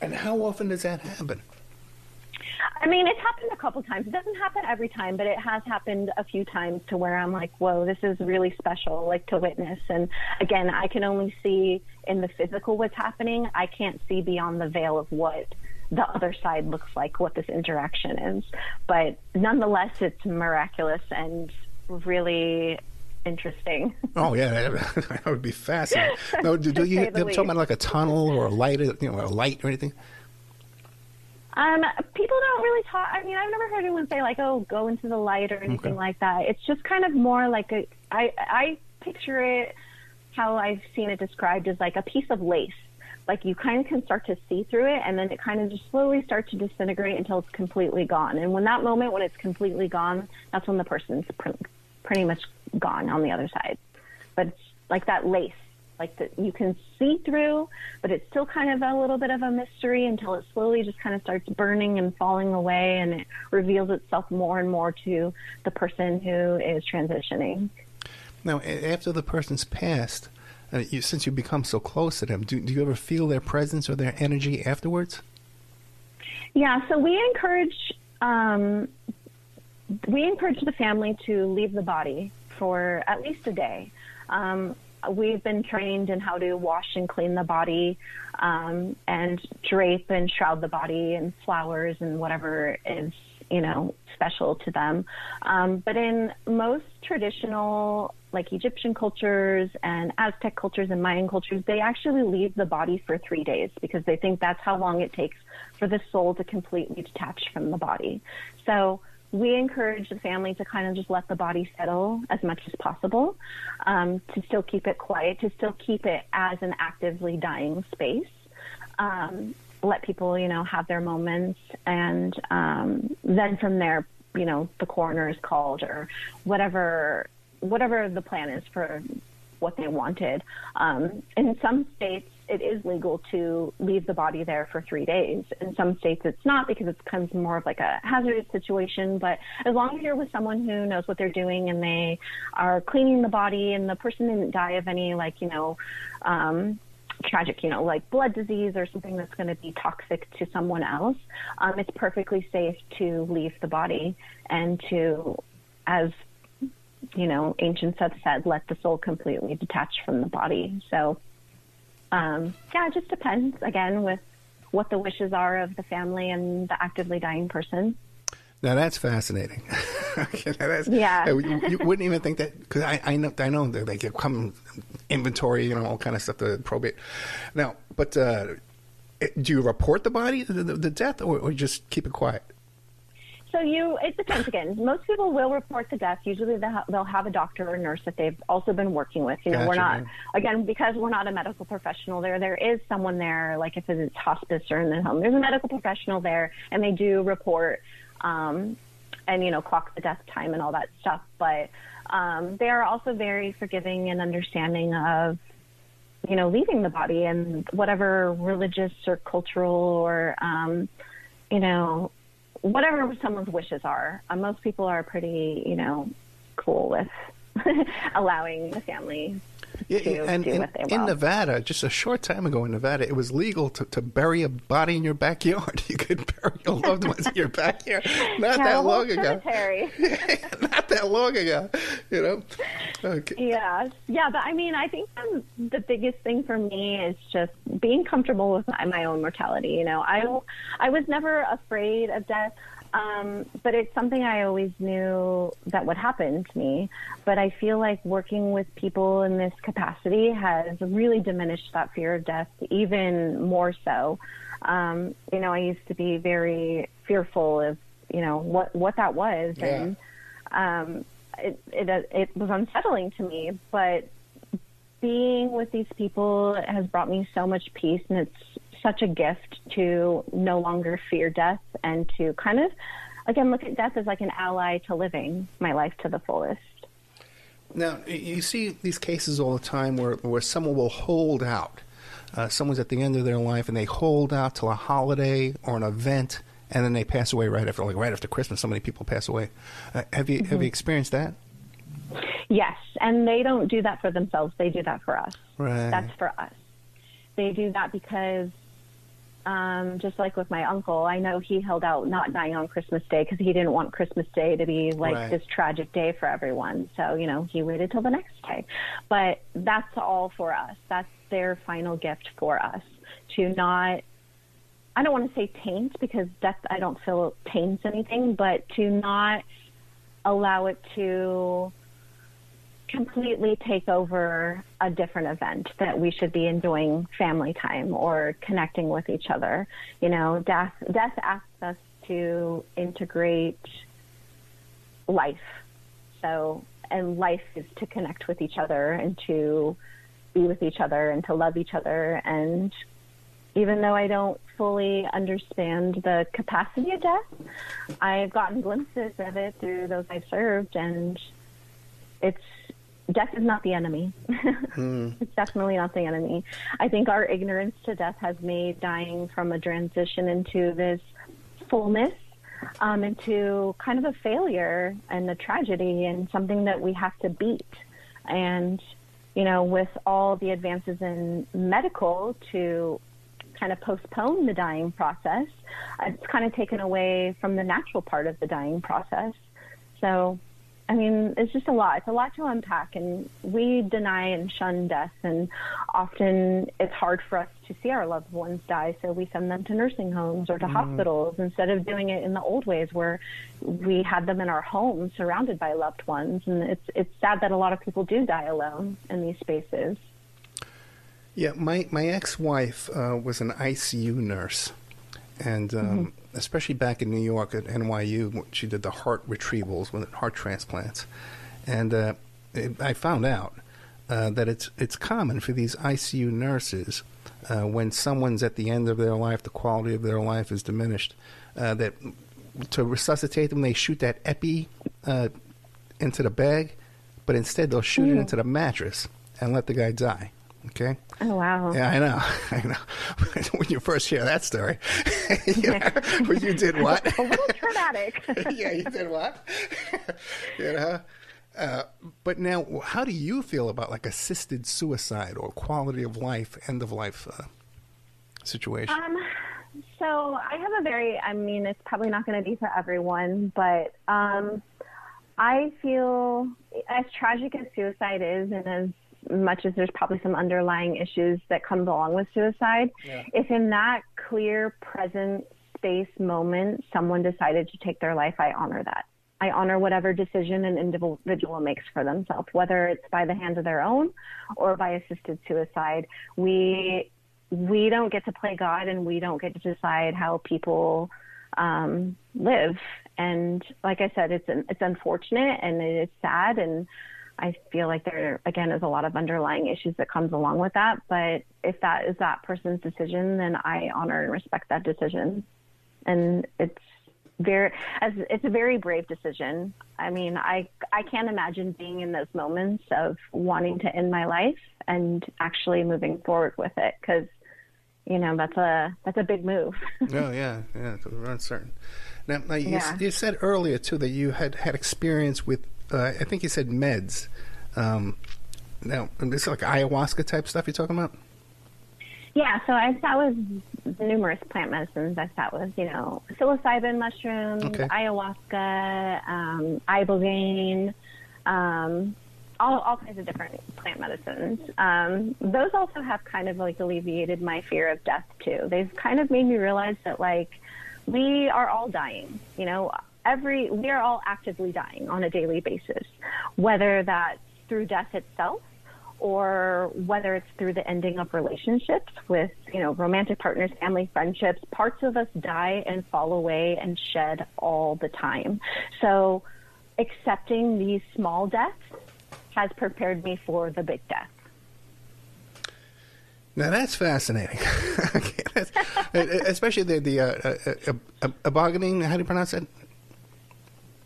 And how often does that happen? I mean, it's happened a couple times. It doesn't happen every time, but it has happened a few times to where I'm like, whoa, this is really special, like, to witness. And again, I can only see in the physical what's happening. I can't see beyond the veil of what the other side looks like, what this interaction is. But nonetheless, it's miraculous and really interesting. Oh, yeah, that would be fascinating. No, do you talk about like a tunnel or a light, you know, a light or anything? People don't really talk. I mean, I've never heard anyone say, like, oh, go into the light or anything like that. It's just kind of more like I picture it, how I've seen it described, as like a piece of lace. Like, you kind of can start to see through it, and then it kind of just slowly starts to disintegrate until it's completely gone. And when it's completely gone, that's when the person's pretty much gone on the other side. But it's like that lace. Like, that you can see through, but it's still kind of a little bit of a mystery until it slowly just kind of starts burning and falling away, and it reveals itself more and more to the person who is transitioning. Now, after the person's passed, Since you become so close to them, do you ever feel their presence or their energy afterwards? Yeah, so we encourage the family to leave the body for at least a day. We've been trained in how to wash and clean the body, and drape and shroud the body in flowers and whatever is, special to them. But in most traditional, like Egyptian cultures and Aztec cultures and Mayan cultures, they actually leave the body for 3 days because they think that's how long it takes for the soul to completely detach from the body. So we encourage the family to kind of just let the body settle as much as possible, to still keep it quiet, to still keep it as an actively dying space. Let people, have their moments, and then from there, the coroner is called or whatever the plan is for what they wanted. In some states, it is legal to leave the body there for 3 days. In some states, it's not because it becomes more of like a hazardous situation. But as long as you're with someone who knows what they're doing and they are cleaning the body and the person didn't die of any tragic, like blood disease or something that's going to be toxic to someone else, it's perfectly safe to leave the body and to, as ancients have said, let the soul completely detach from the body. So, it just depends, again, with what the wishes are of the family and the actively dying person. Now that's fascinating. Yeah, you wouldn't even think that, because I know that they get come inventory, all kind of stuff to probate. Now, but do you report the body, the death, or just keep it quiet? So it depends again. Most people will report the death. Usually they'll have a doctor or nurse that they've also been working with. Gotcha, we're not, again, because we're not a medical professional there is someone there, like if it's hospice or in the home, there's a medical professional there, and they do report, and, clock the death time and all that stuff. But they are also very forgiving and understanding of, leaving the body and whatever religious or cultural or, whatever someone's wishes are. Most people are pretty, cool with allowing the family to do what they will. In Nevada, just a short time ago in Nevada, it was legal to bury a body in your backyard. You could bury your loved ones in your backyard. Not that long ago. Not that long ago, Okay. Yeah, but I think the biggest thing for me is just being comfortable with my own mortality. I was never afraid of death. But it's something I always knew that would happen to me. But I feel like working with people in this capacity has really diminished that fear of death even more so. I used to be very fearful of, what that was. Yeah. And it was unsettling to me. But being with these people has brought me so much peace, and it's such a gift to no longer fear death and to kind of, again, look at death as like an ally to living my life to the fullest. Now, you see these cases all the time where someone will hold out. Someone's at the end of their life and they hold out till a holiday or an event, and then they pass away right after Christmas. So many people pass away. Have you experienced that? Yes, and they don't do that for themselves. They do that for us. Right. That's for us. They do that because, just like with my uncle, I know he held out not dying on Christmas Day because he didn't want Christmas Day to be like this tragic day for everyone. So, he waited till the next day. But that's all for us. That's their final gift for us, to not, I don't want to say taint, because death I don't feel taints anything, but to not allow it to completely take over a different event, that we should be enjoying family time or connecting with each other. Death asks us to integrate life. And life is to connect with each other and to be with each other and to love each other. And even though I don't fully understand the capacity of death, I've gotten glimpses of it through those I've served, and death is not the enemy. It's definitely not the enemy. I think our ignorance to death has made dying from a transition into this fullness, into kind of a failure and a tragedy and something that we have to beat. And with all the advances in medical to kind of postpone the dying process, it's kind of taken away from the natural part of the dying process. So, I mean, it's just a lot. It's a lot to unpack, and we deny and shun death, and often it's hard for us to see our loved ones die, so we send them to nursing homes or to hospitals instead of doing it in the old ways where we had them in our homes surrounded by loved ones. And it's sad that a lot of people do die alone in these spaces. Yeah, my ex-wife was an ICU nurse, and especially back in New York at NYU, she did the heart retrievals, heart transplants, and I found out that it's common for these ICU nurses, when someone's at the end of their life, the quality of their life is diminished, that to resuscitate them, they shoot that epi into the bag, but instead they'll shoot it into the mattress and let the guy die. Okay. Oh, wow. Yeah, I know. When you first hear that story, but you did what? A little traumatic. Yeah, you did what? But now, how do you feel about like assisted suicide or quality of life, end of life situation? So I have it's probably not going to be for everyone, but I feel as tragic as suicide is, and as much as there's probably some underlying issues that come along with suicide, if in that clear, present space moment someone decided to take their life, I honor that. I honor whatever decision an individual makes for themselves, whether it's by the hand of their own or by assisted suicide. We don't get to play God, and we don't get to decide how people live. And like I said, it's unfortunate and it is sad, and I feel like there, again, is a lot of underlying issues that comes along with that. But if that is that person's decision, then I honor and respect that decision. And it's a very brave decision. I mean, I can't imagine being in those moments of wanting to end my life and actually moving forward with it, because, that's a big move. Oh, yeah, it's uncertain. Now you said earlier, too, that you had experience with, I think you said meds. Now, this is like ayahuasca type stuff you're talking about? Yeah, so I sat with numerous plant medicines. I sat with, psilocybin mushrooms, ayahuasca, ibogaine, all kinds of different plant medicines. Those also have kind of like alleviated my fear of death too. They've kind of made me realize that we are all dying, we are all actively dying on a daily basis, whether that's through death itself or whether it's through the ending of relationships with, romantic partners, family, friendships. Parts of us die and fall away and shed all the time. So accepting these small deaths has prepared me for the big death. Now that's fascinating. Especially the ibogaine. How do you pronounce it?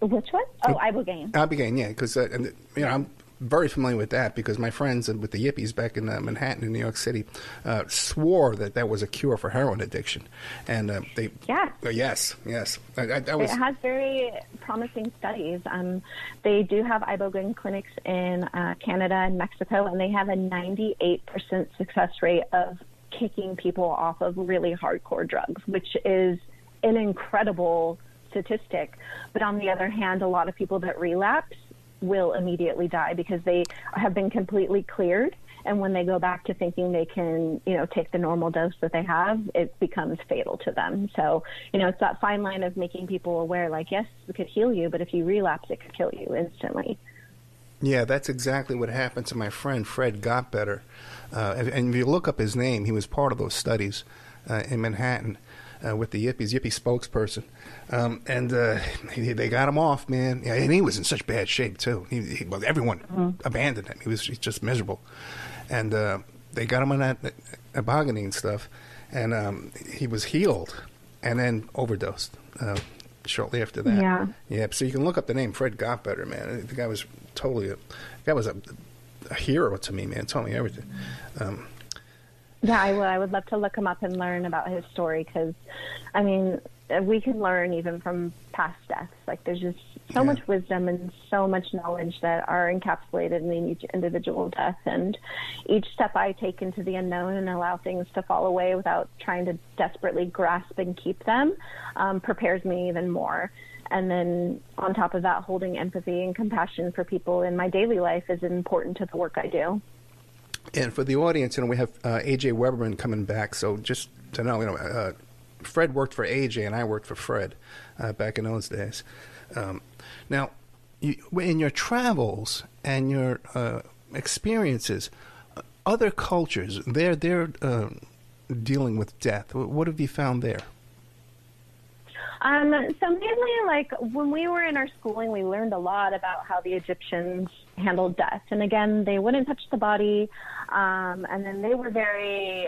Which one? Oh, ibogaine. Ibogaine, yeah. Because I'm very familiar with that because my friends with the yippies back in Manhattan in New York City swore that was a cure for heroin addiction, and they yes. It has very promising studies. They do have ibogaine clinics in Canada and Mexico, and they have a 98% success rate of kicking people off of really hardcore drugs, which is an incredible statistic. But on the other hand, a lot of people that relapse will immediately die because they have been completely cleared, and when they go back to thinking they can take the normal dose that they have, it becomes fatal to them. So it's that fine line of making people aware, yes, it could heal you, but if you relapse, it could kill you instantly. Yeah, that's exactly what happened to my friend Fred Gottbetter. And if you look up his name, he was part of those studies in Manhattan with the yippie spokesperson. And they got him off, man. Yeah, and he was in such bad shape, too. Everyone abandoned him. He's just miserable. And they got him on that ibogaine stuff, and he was healed and then overdosed shortly after that. Yeah, so you can look up the name Fred Gottbetter, man. The guy was a hero to me, man. Told me everything. Yeah, I would love to look him up and learn about his story because, we can learn even from past deaths. Like there's just so much wisdom and so much knowledge that are encapsulated in each individual death. And each step I take into the unknown and allow things to fall away without trying to desperately grasp and keep them prepares me even more. And then on top of that, holding empathy and compassion for people in my daily life is important to the work I do. And for the audience, we have A.J. Weberman coming back. So just to know, Fred worked for A.J. and I worked for Fred back in those days. Now, in your travels and your experiences, other cultures, they're dealing with death. What have you found there? So mainly, like, when we were in our schooling, we learned a lot about how the Egyptians handled death. And again, they wouldn't touch the body. And then they were very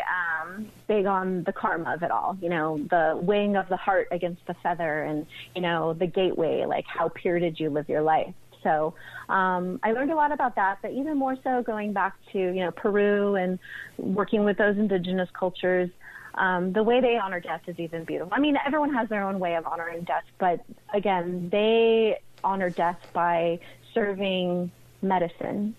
big on the karma of it all, the weighing of the heart against the feather and, the gateway, like how pure did you live your life? So I learned a lot about that, but even more so going back to, Peru and working with those indigenous cultures. The way they honor death is even beautiful. I mean, everyone has their own way of honoring death, but again, they honor death by serving medicine.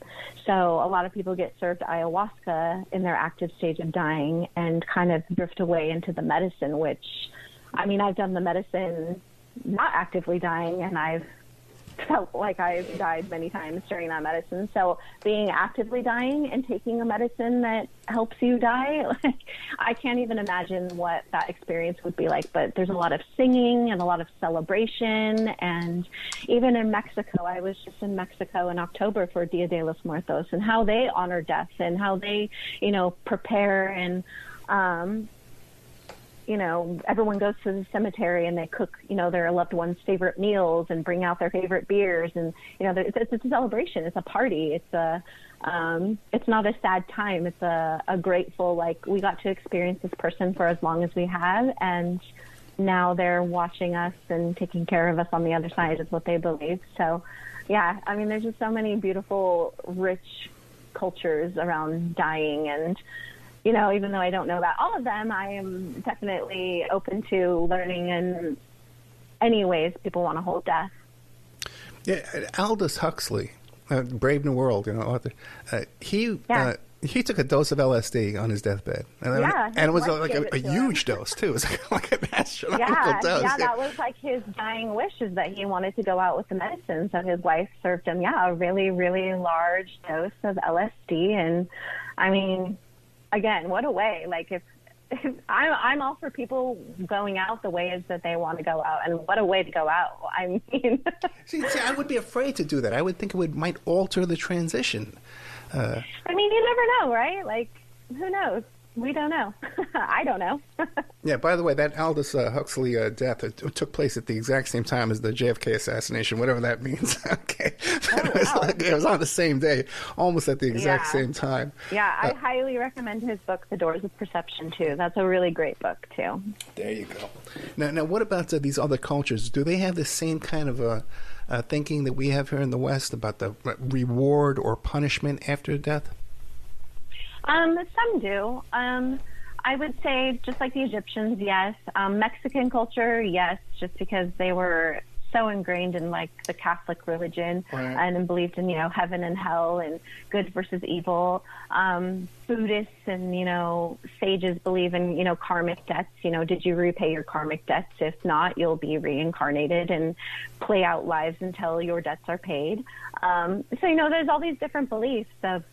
So a lot of people get served ayahuasca in their active stage of dying and kind of drift away into the medicine, which, I mean, I've done the medicine not actively dying, and I've felt like I've died many times during that medicine. So being actively dying and taking a medicine that helps you die, like, I can't even imagine what that experience would be like. But there's a lot of singing and a lot of celebration. And even in Mexico, I was just in Mexico in October for Dia de los Muertos, and how they honor death and how they, prepare and, everyone goes to the cemetery and they cook, their loved one's favorite meals and bring out their favorite beers. And, it's a celebration. It's a party. It's not a sad time. It's a grateful, like, we got to experience this person for as long as we have. And now they're watching us and taking care of us on the other side is what they believe. So, yeah, I mean, there's just so many beautiful, rich cultures around dying. And, even though I don't know about all of them, I am definitely open to learning in any ways people want to hold death. Yeah, Aldous Huxley, Brave New World, author. He took a dose of LSD on his deathbed, and it was like a huge dose too. It was like an astronomical dose. Yeah, that was like his dying wish, is that he wanted to go out with the medicine. So his wife served him, a really, really large dose of LSD, and I mean, again, what a way! Like if I'm all for people going out the ways that they want to go out, and what a way to go out. I mean, see, I would be afraid to do that. I would think it might alter the transition. I mean, you never know, right? Like, who knows? We don't know. I don't know. Yeah, by the way, that Aldous Huxley death took place at the exact same time as the JFK assassination, whatever that means. Okay. It was on the same day, almost at the exact same time. Yeah, I highly recommend his book, The Doors of Perception, too. That's a really great book, too. There you go. Now what about these other cultures? Do they have the same kind of thinking that we have here in the West about the reward or punishment after death? Some do. I would say, just like the Egyptians, yes. Mexican culture, yes, just because they were so ingrained in, like, the Catholic religion, and believed in, heaven and hell and good versus evil. Buddhists and, sages believe in, karmic debts. Did you repay your karmic debts? If not, you'll be reincarnated and play out lives until your debts are paid. So, there's all these different beliefs of,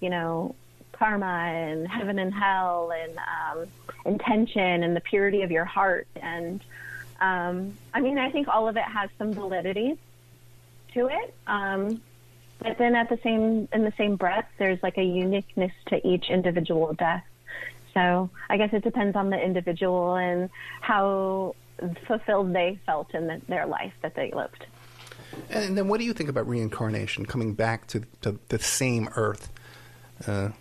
karma and heaven and hell and intention and the purity of your heart. And I think all of it has some validity to it. But then in the same breath, there's like a uniqueness to each individual death. So I guess it depends on the individual and how fulfilled they felt in their life that they lived. And then what do you think about reincarnation, coming back to the same earth? I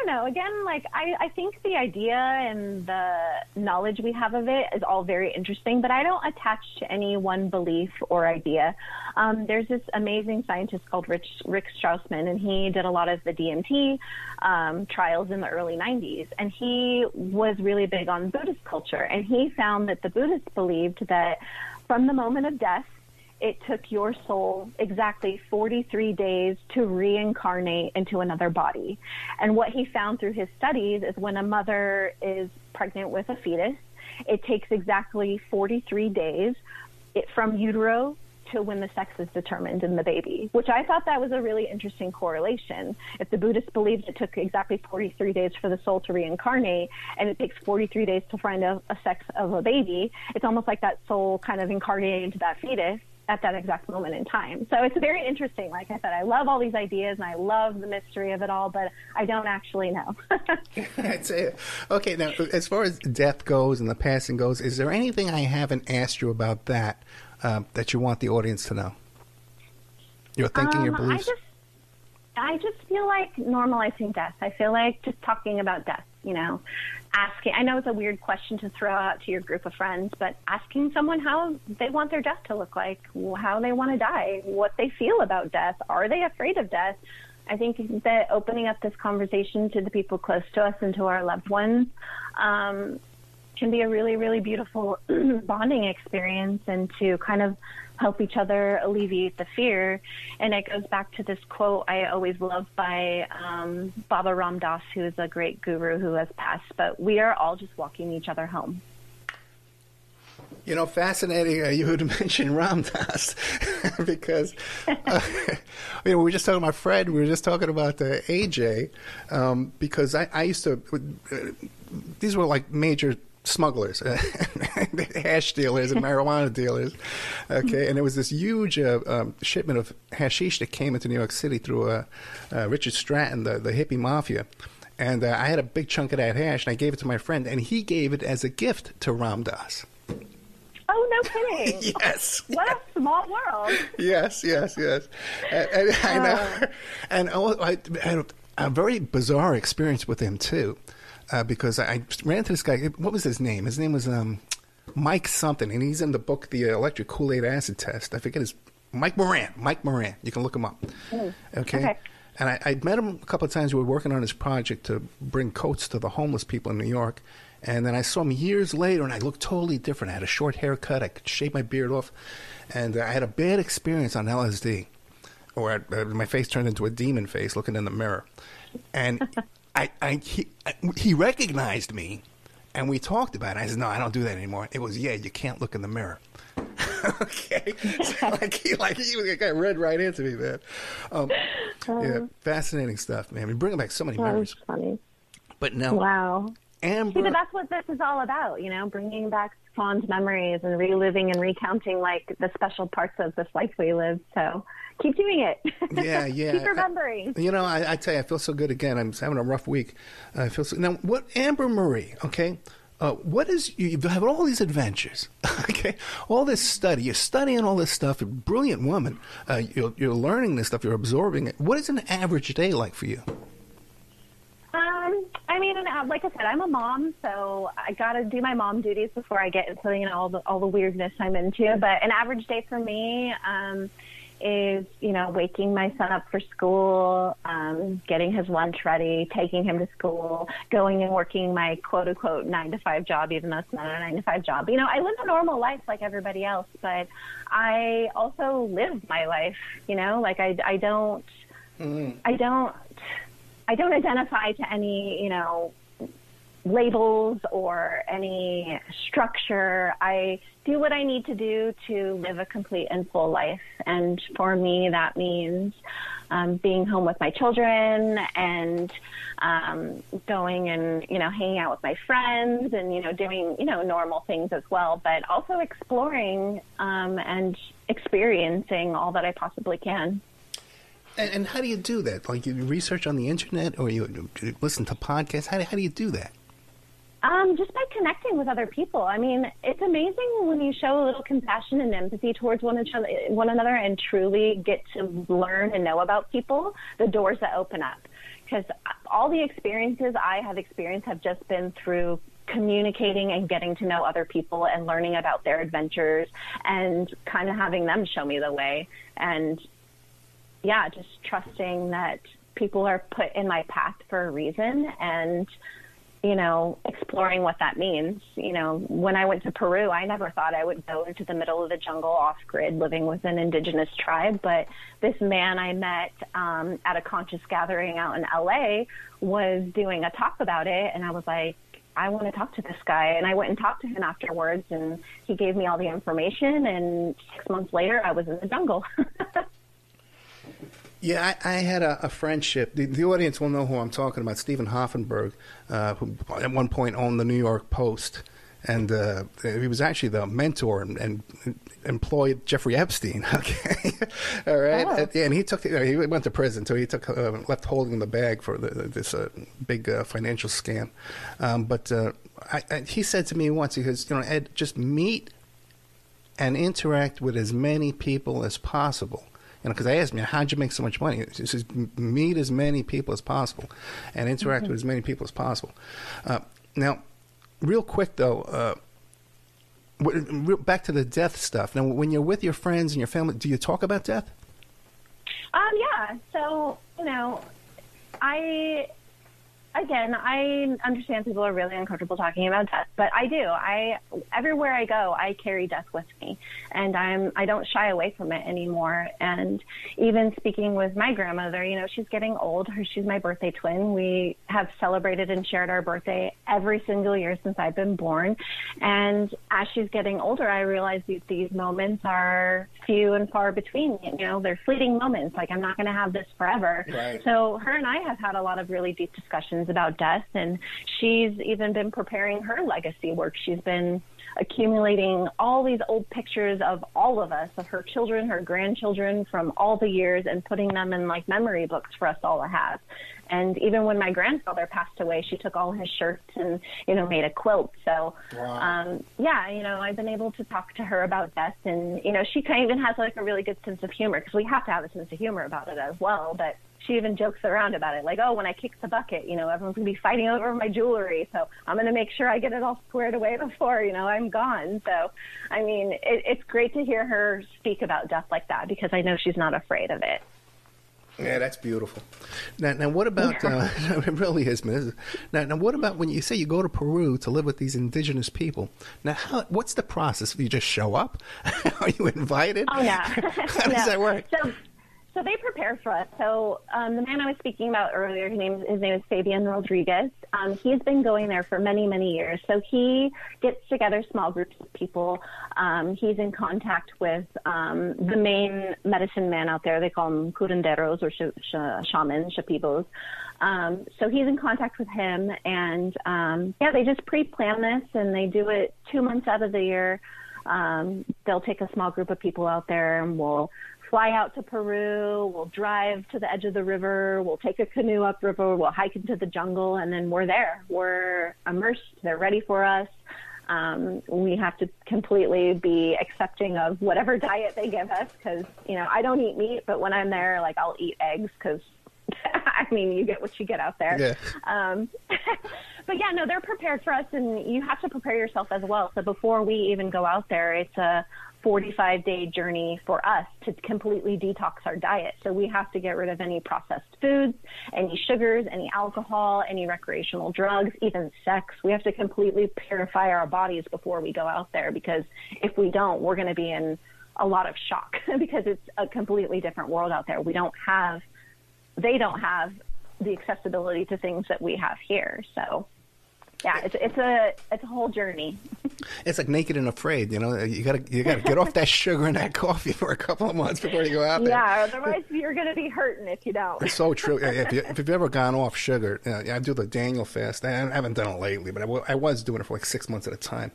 don't know. Again, like, I think the idea and the knowledge we have of it is all very interesting, but I don't attach to any one belief or idea. There's this amazing scientist called Rick Strassman, and he did a lot of the DMT trials in the early 90s, and he was really big on Buddhist culture, and he found that the Buddhists believed that from the moment of death, it took your soul exactly 43 days to reincarnate into another body. And what he found through his studies is when a mother is pregnant with a fetus, it takes exactly 43 days from utero to when the sex is determined in the baby, which I thought that was a really interesting correlation. If the Buddhists believed it took exactly 43 days for the soul to reincarnate, and it takes 43 days to find a sex of a baby, it's almost like that soul kind of incarnated into that fetus at that exact moment in time. So it's very interesting. Like I said, I love all these ideas and I love the mystery of it all, but I don't actually know. I'd say, okay, now as far as death goes and the passing goes, is there anything I haven't asked you about that that you want the audience to know? Your thinking, your beliefs? I just feel like normalizing death. I feel like just talking about death, asking. I know it's a weird question to throw out to your group of friends, but asking someone how they want their death to look like, how they want to die, what they feel about death, are they afraid of death? I think that opening up this conversation to the people close to us and to our loved ones can be a really, really beautiful bonding experience, and to kind of help each other alleviate the fear. And it goes back to this quote I always love by Baba Ram Dass, who is a great guru who has passed, but we are all just walking each other home. Fascinating you would mention Ram Dass because we were just talking about Fred, we were just talking about AJ, because I used to, these were like major smugglers, hash dealers and marijuana dealers, okay, and there was this huge shipment of hashish that came into New York City through Richard Stratton, the hippie mafia, and I had a big chunk of that hash, and I gave it to my friend, and he gave it as a gift to Ram Dass. Oh, no kidding. Yes. What a small world. Yes. And I know. And I had a very bizarre experience with him, too, because I ran into this guy. What was his name? His name was Mike something, and he's in the book, The Electric Kool-Aid Acid Test. I forget his... Mike Moran. You can look him up. Okay. And I met him a couple of times. We were working on his project to bring coats to the homeless people in New York. And then I saw him years later, and I looked totally different. I had a short haircut. I could shave my beard off. And I had a bad experience on LSD, or my face turned into a demon face looking in the mirror. And he recognized me, and we talked about it. I said, no, I don't do that anymore. It was, you can't look in the mirror. Okay. So he got read right into me, man. Fascinating stuff, man. We bring back so many memories. That's funny. But no. Wow. Ambra, See, but that's what this is all about, bringing back fond memories and reliving and recounting, like, the special parts of this life we live. So keep doing it. Yeah. Keep remembering. I tell you, I feel so good again. I'm having a rough week. I feel so. Now, what, Ambra Marie, okay, what is, you have all these adventures, okay, all this study, you're studying all this stuff, you're a brilliant woman, you're learning this stuff, you're absorbing it. What is an average day like for you? Like I said, I'm a mom, so I got to do my mom duties before I get into, all the weirdness I'm into. But an average day for me is, waking my son up for school, getting his lunch ready, taking him to school, going and working my quote-unquote 9-to-5 job, even though it's not a 9-to-5 job. I live a normal life like everybody else, but I also live my life, I don't identify to any, labels or any structure. I do what I need to do to live a complete and full life. And for me, that means being home with my children and going and, hanging out with my friends and, doing, normal things as well, but also exploring and experiencing all that I possibly can. And how do you do that? Like, you research on the internet, or you listen to podcasts? How do you do that? Just by connecting with other people. I mean, it's amazing when you show a little compassion and empathy towards one another and truly get to learn and know about people, the doors that open up. Because all the experiences I have experienced have just been through communicating and getting to know other people and learning about their adventures and kind of having them show me the way. And yeah, just trusting that people are put in my path for a reason and, you know, exploring what that means. You know, when I went to Peru, I never thought I would go into the middle of the jungle off-grid living with an indigenous tribe. But this man I met at a conscious gathering out in LA was doing a talk about it. And I was like, I want to talk to this guy. And I went and talked to him afterwards. And he gave me all the information. And 6 months later, I was in the jungle. Yeah, I had a friendship. The audience will know who I'm talking about. Stephen Hoffenberg, who at one point owned the New York Post, and he was actually the mentor and employed Jeffrey Epstein. Okay, all right. Oh. Yeah, and he went to prison, so he left holding the bag for this big financial scam. But he said to me once, he goes, Ed, just meet and interact with as many people as possible. Because I asked him, how'd you make so much money? He says, meet as many people as possible and interact with as many people as possible. Now, real quick, though, back to the death stuff. Now, when you're with your friends and your family, do you talk about death? Yeah. So, I understand people are really uncomfortable talking about death, but I do. Everywhere I go, I carry death with me, and I don't shy away from it anymore. And even speaking with my grandmother, she's getting old. She's my birthday twin. We have celebrated and shared our birthday every single year since I've been born. And as she's getting older, I realize these moments are few and far between. They're fleeting moments. Like, I'm not going to have this forever. Right. So her and I have had a lot of really deep discussions about death, and she's even been preparing her legacy work. She's been accumulating all these old pictures of all of us, of her children, her grandchildren from all the years, and putting them in like memory books for us all to have. And even when my grandfather passed away, she took all his shirts and, made a quilt. So, wow. I've been able to talk to her about death. And, she kind of even has like a really good sense of humor, because we have to have a sense of humor about it as well. But she even jokes around about it, like, oh, when I kick the bucket, everyone's going to be fighting over my jewelry. So I'm going to make sure I get it all squared away before, I'm gone. So, I mean, it's great to hear her speak about death like that, because I know she's not afraid of it. Yeah, that's beautiful. Now what about, it really is, man. Now, what about when you say you go to Peru to live with these indigenous people? Now, what's the process? Do you just show up? Are you invited? Oh, no. How does that work? So they prepare for us. So the man I was speaking about earlier, his name is Fabian Rodriguez. He's been going there for many, many years. So he gets together small groups of people. He's in contact with the main medicine man out there. They call them curanderos, or shamans, shapibos. So he's in contact with him. And, they just pre-plan this, and they do it 2 months out of the year. They'll take a small group of people out there, and we'll fly out to Peru, we'll drive to the edge of the river, we'll take a canoe upriver, we'll hike into the jungle, and then we're there. We're immersed. They're ready for us. We have to completely be accepting of whatever diet they give us, because, I don't eat meat, but when I'm there, like, I'll eat eggs, because, I mean, you get what you get out there. Yeah. But yeah, no, they're prepared for us, and you have to prepare yourself as well. So before we even go out there, it's a 45-day journey for us to completely detox our diet. So we have to get rid of any processed foods, any sugars, any alcohol, any recreational drugs, even sex. We have to completely purify our bodies before we go out there, because if we don't, we're going to be in a lot of shock because it's a completely different world out there. They don't have the accessibility to things that we have here. So yeah, it's a whole journey. It's like Naked and Afraid, You gotta get off that sugar and that coffee for a couple of months before you go out there. Yeah, otherwise you're gonna be hurting if you don't. It's so true. If you've ever gone off sugar, I do the Daniel fast. I haven't done it lately, but I was doing it for like 6 months at a time.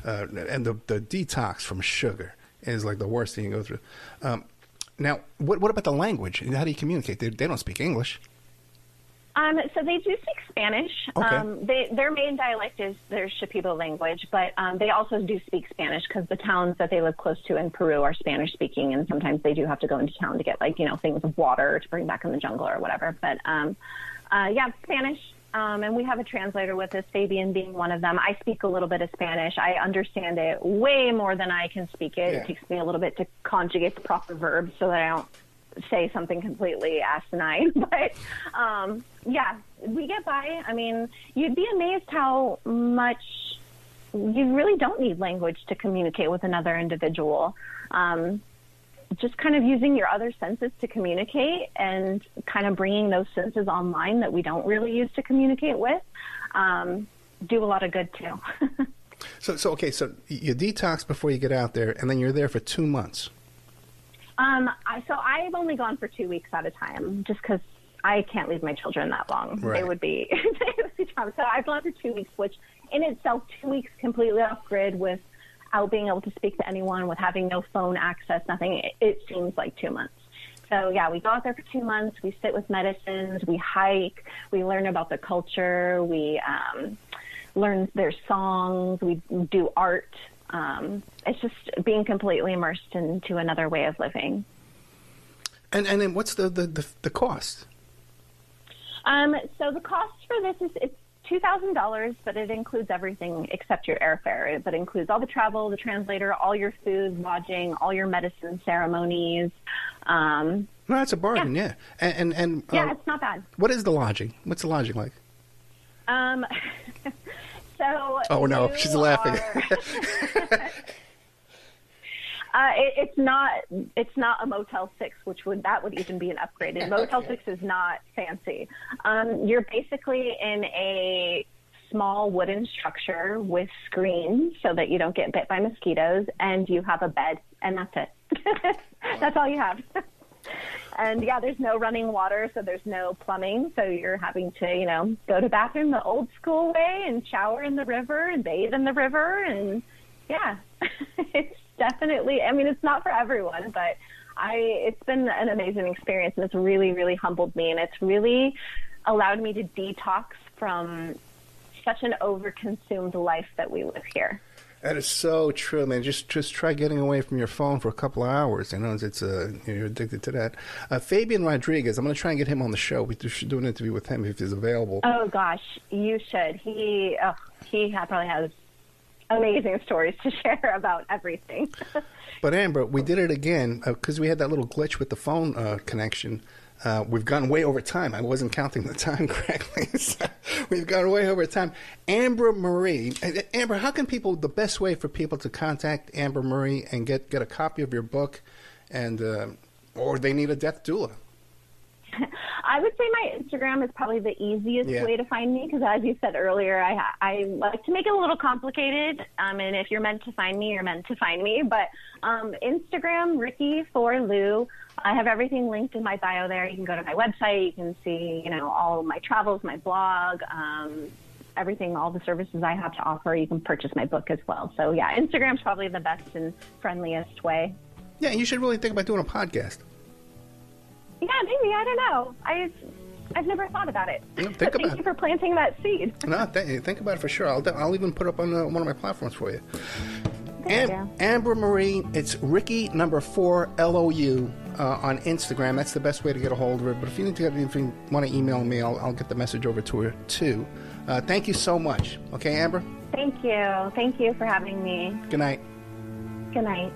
And the detox from sugar is like the worst thing you go through. Now, what about the language? How do you communicate? They don't speak English. So they do speak Spanish. Okay. Their main dialect is their Shipibo language, but they also do speak Spanish because the towns that they live close to in Peru are Spanish speaking, and sometimes they do have to go into town to get things of water to bring back in the jungle or whatever. But yeah, Spanish. And we have a translator with us, Fabian being one of them. I speak a little bit of Spanish. I understand it way more than I can speak it. Yeah. It takes me a little bit to conjugate the proper verbs so that I don't say something completely asinine. But yeah, we get by. I mean, you'd be amazed how much you really don't need language to communicate with another individual. Just kind of using your other senses to communicate and kind of bringing those senses online that we don't really use to communicate with do a lot of good too. So you detox before you get out there, and then you're there for 2 months. So I've only gone for 2 weeks at a time, just because I can't leave my children that long. Right. They would be traumatized. So I've gone for 2 weeks, which in itself, 2 weeks completely off grid without being able to speak to anyone, with having no phone access, nothing. It seems like 2 months. So yeah, we go out there for 2 months. We sit with medicines. We hike. We learn about the culture. We learn their songs. We do art. It's just being completely immersed into another way of living. And then what's the cost? So the cost for this it's $2,000, but it includes everything except your airfare. But it includes all the travel, the translator, all your food, lodging, all your medicine ceremonies. No, that's a bargain, yeah. And yeah, it's not bad. What is the lodging? What's the lodging like? So oh no, she's laughing. It's not a Motel 6, which would even be an upgrade. And Motel 6 is not fancy. You're basically in a small wooden structure with screens so that you don't get bit by mosquitoes, and you have a bed, and that's it. That's all you have. And yeah, there's no running water, so there's no plumbing. So you're having to, go to the bathroom the old school way and shower in the river and bathe in the river. And yeah, it's definitely, it's not for everyone, but it's been an amazing experience, and it's really, really humbled me. And it's really allowed me to detox from such an overconsumed life that we live here. That is so true, man. Just try getting away from your phone for a couple of hours. I know you're addicted to that. Fabian Rodriguez, I'm going to try and get him on the show. We should do an interview with him if he's available. Oh gosh, you should. He probably has amazing stories to share about everything. But Ambra, we did it again because we had that little glitch with the phone connection. We've gone way over time. I wasn't counting the time correctly. So we've gone way over time. Ambra Marie. Ambra, how can the best way for people to contact Ambra Marie and get a copy of your book, and or they need a death doula? I would say my Instagram is probably the easiest way to find me, because as you said earlier, I like to make it a little complicated. And if you're meant to find me, you're meant to find me. But Instagram, Ricky for Lou. I have everything linked in my bio there. You can go to my website. You can see, all my travels, my blog, everything, all the services I have to offer. You can purchase my book as well. So yeah, Instagram's probably the best and friendliest way. Yeah, you should really think about doing a podcast. Yeah, maybe. I don't know. I've never thought about it. Thank you for planting that seed. No, think about it for sure. I'll even put up on one of my platforms for you. Ambra Marie, it's Ricky #4 LOU on Instagram. That's the best way to get a hold of her. But if you want to email me, I'll get the message over to her too. Thank you so much. Okay, Ambra? Thank you. Thank you for having me. Good night. Good night.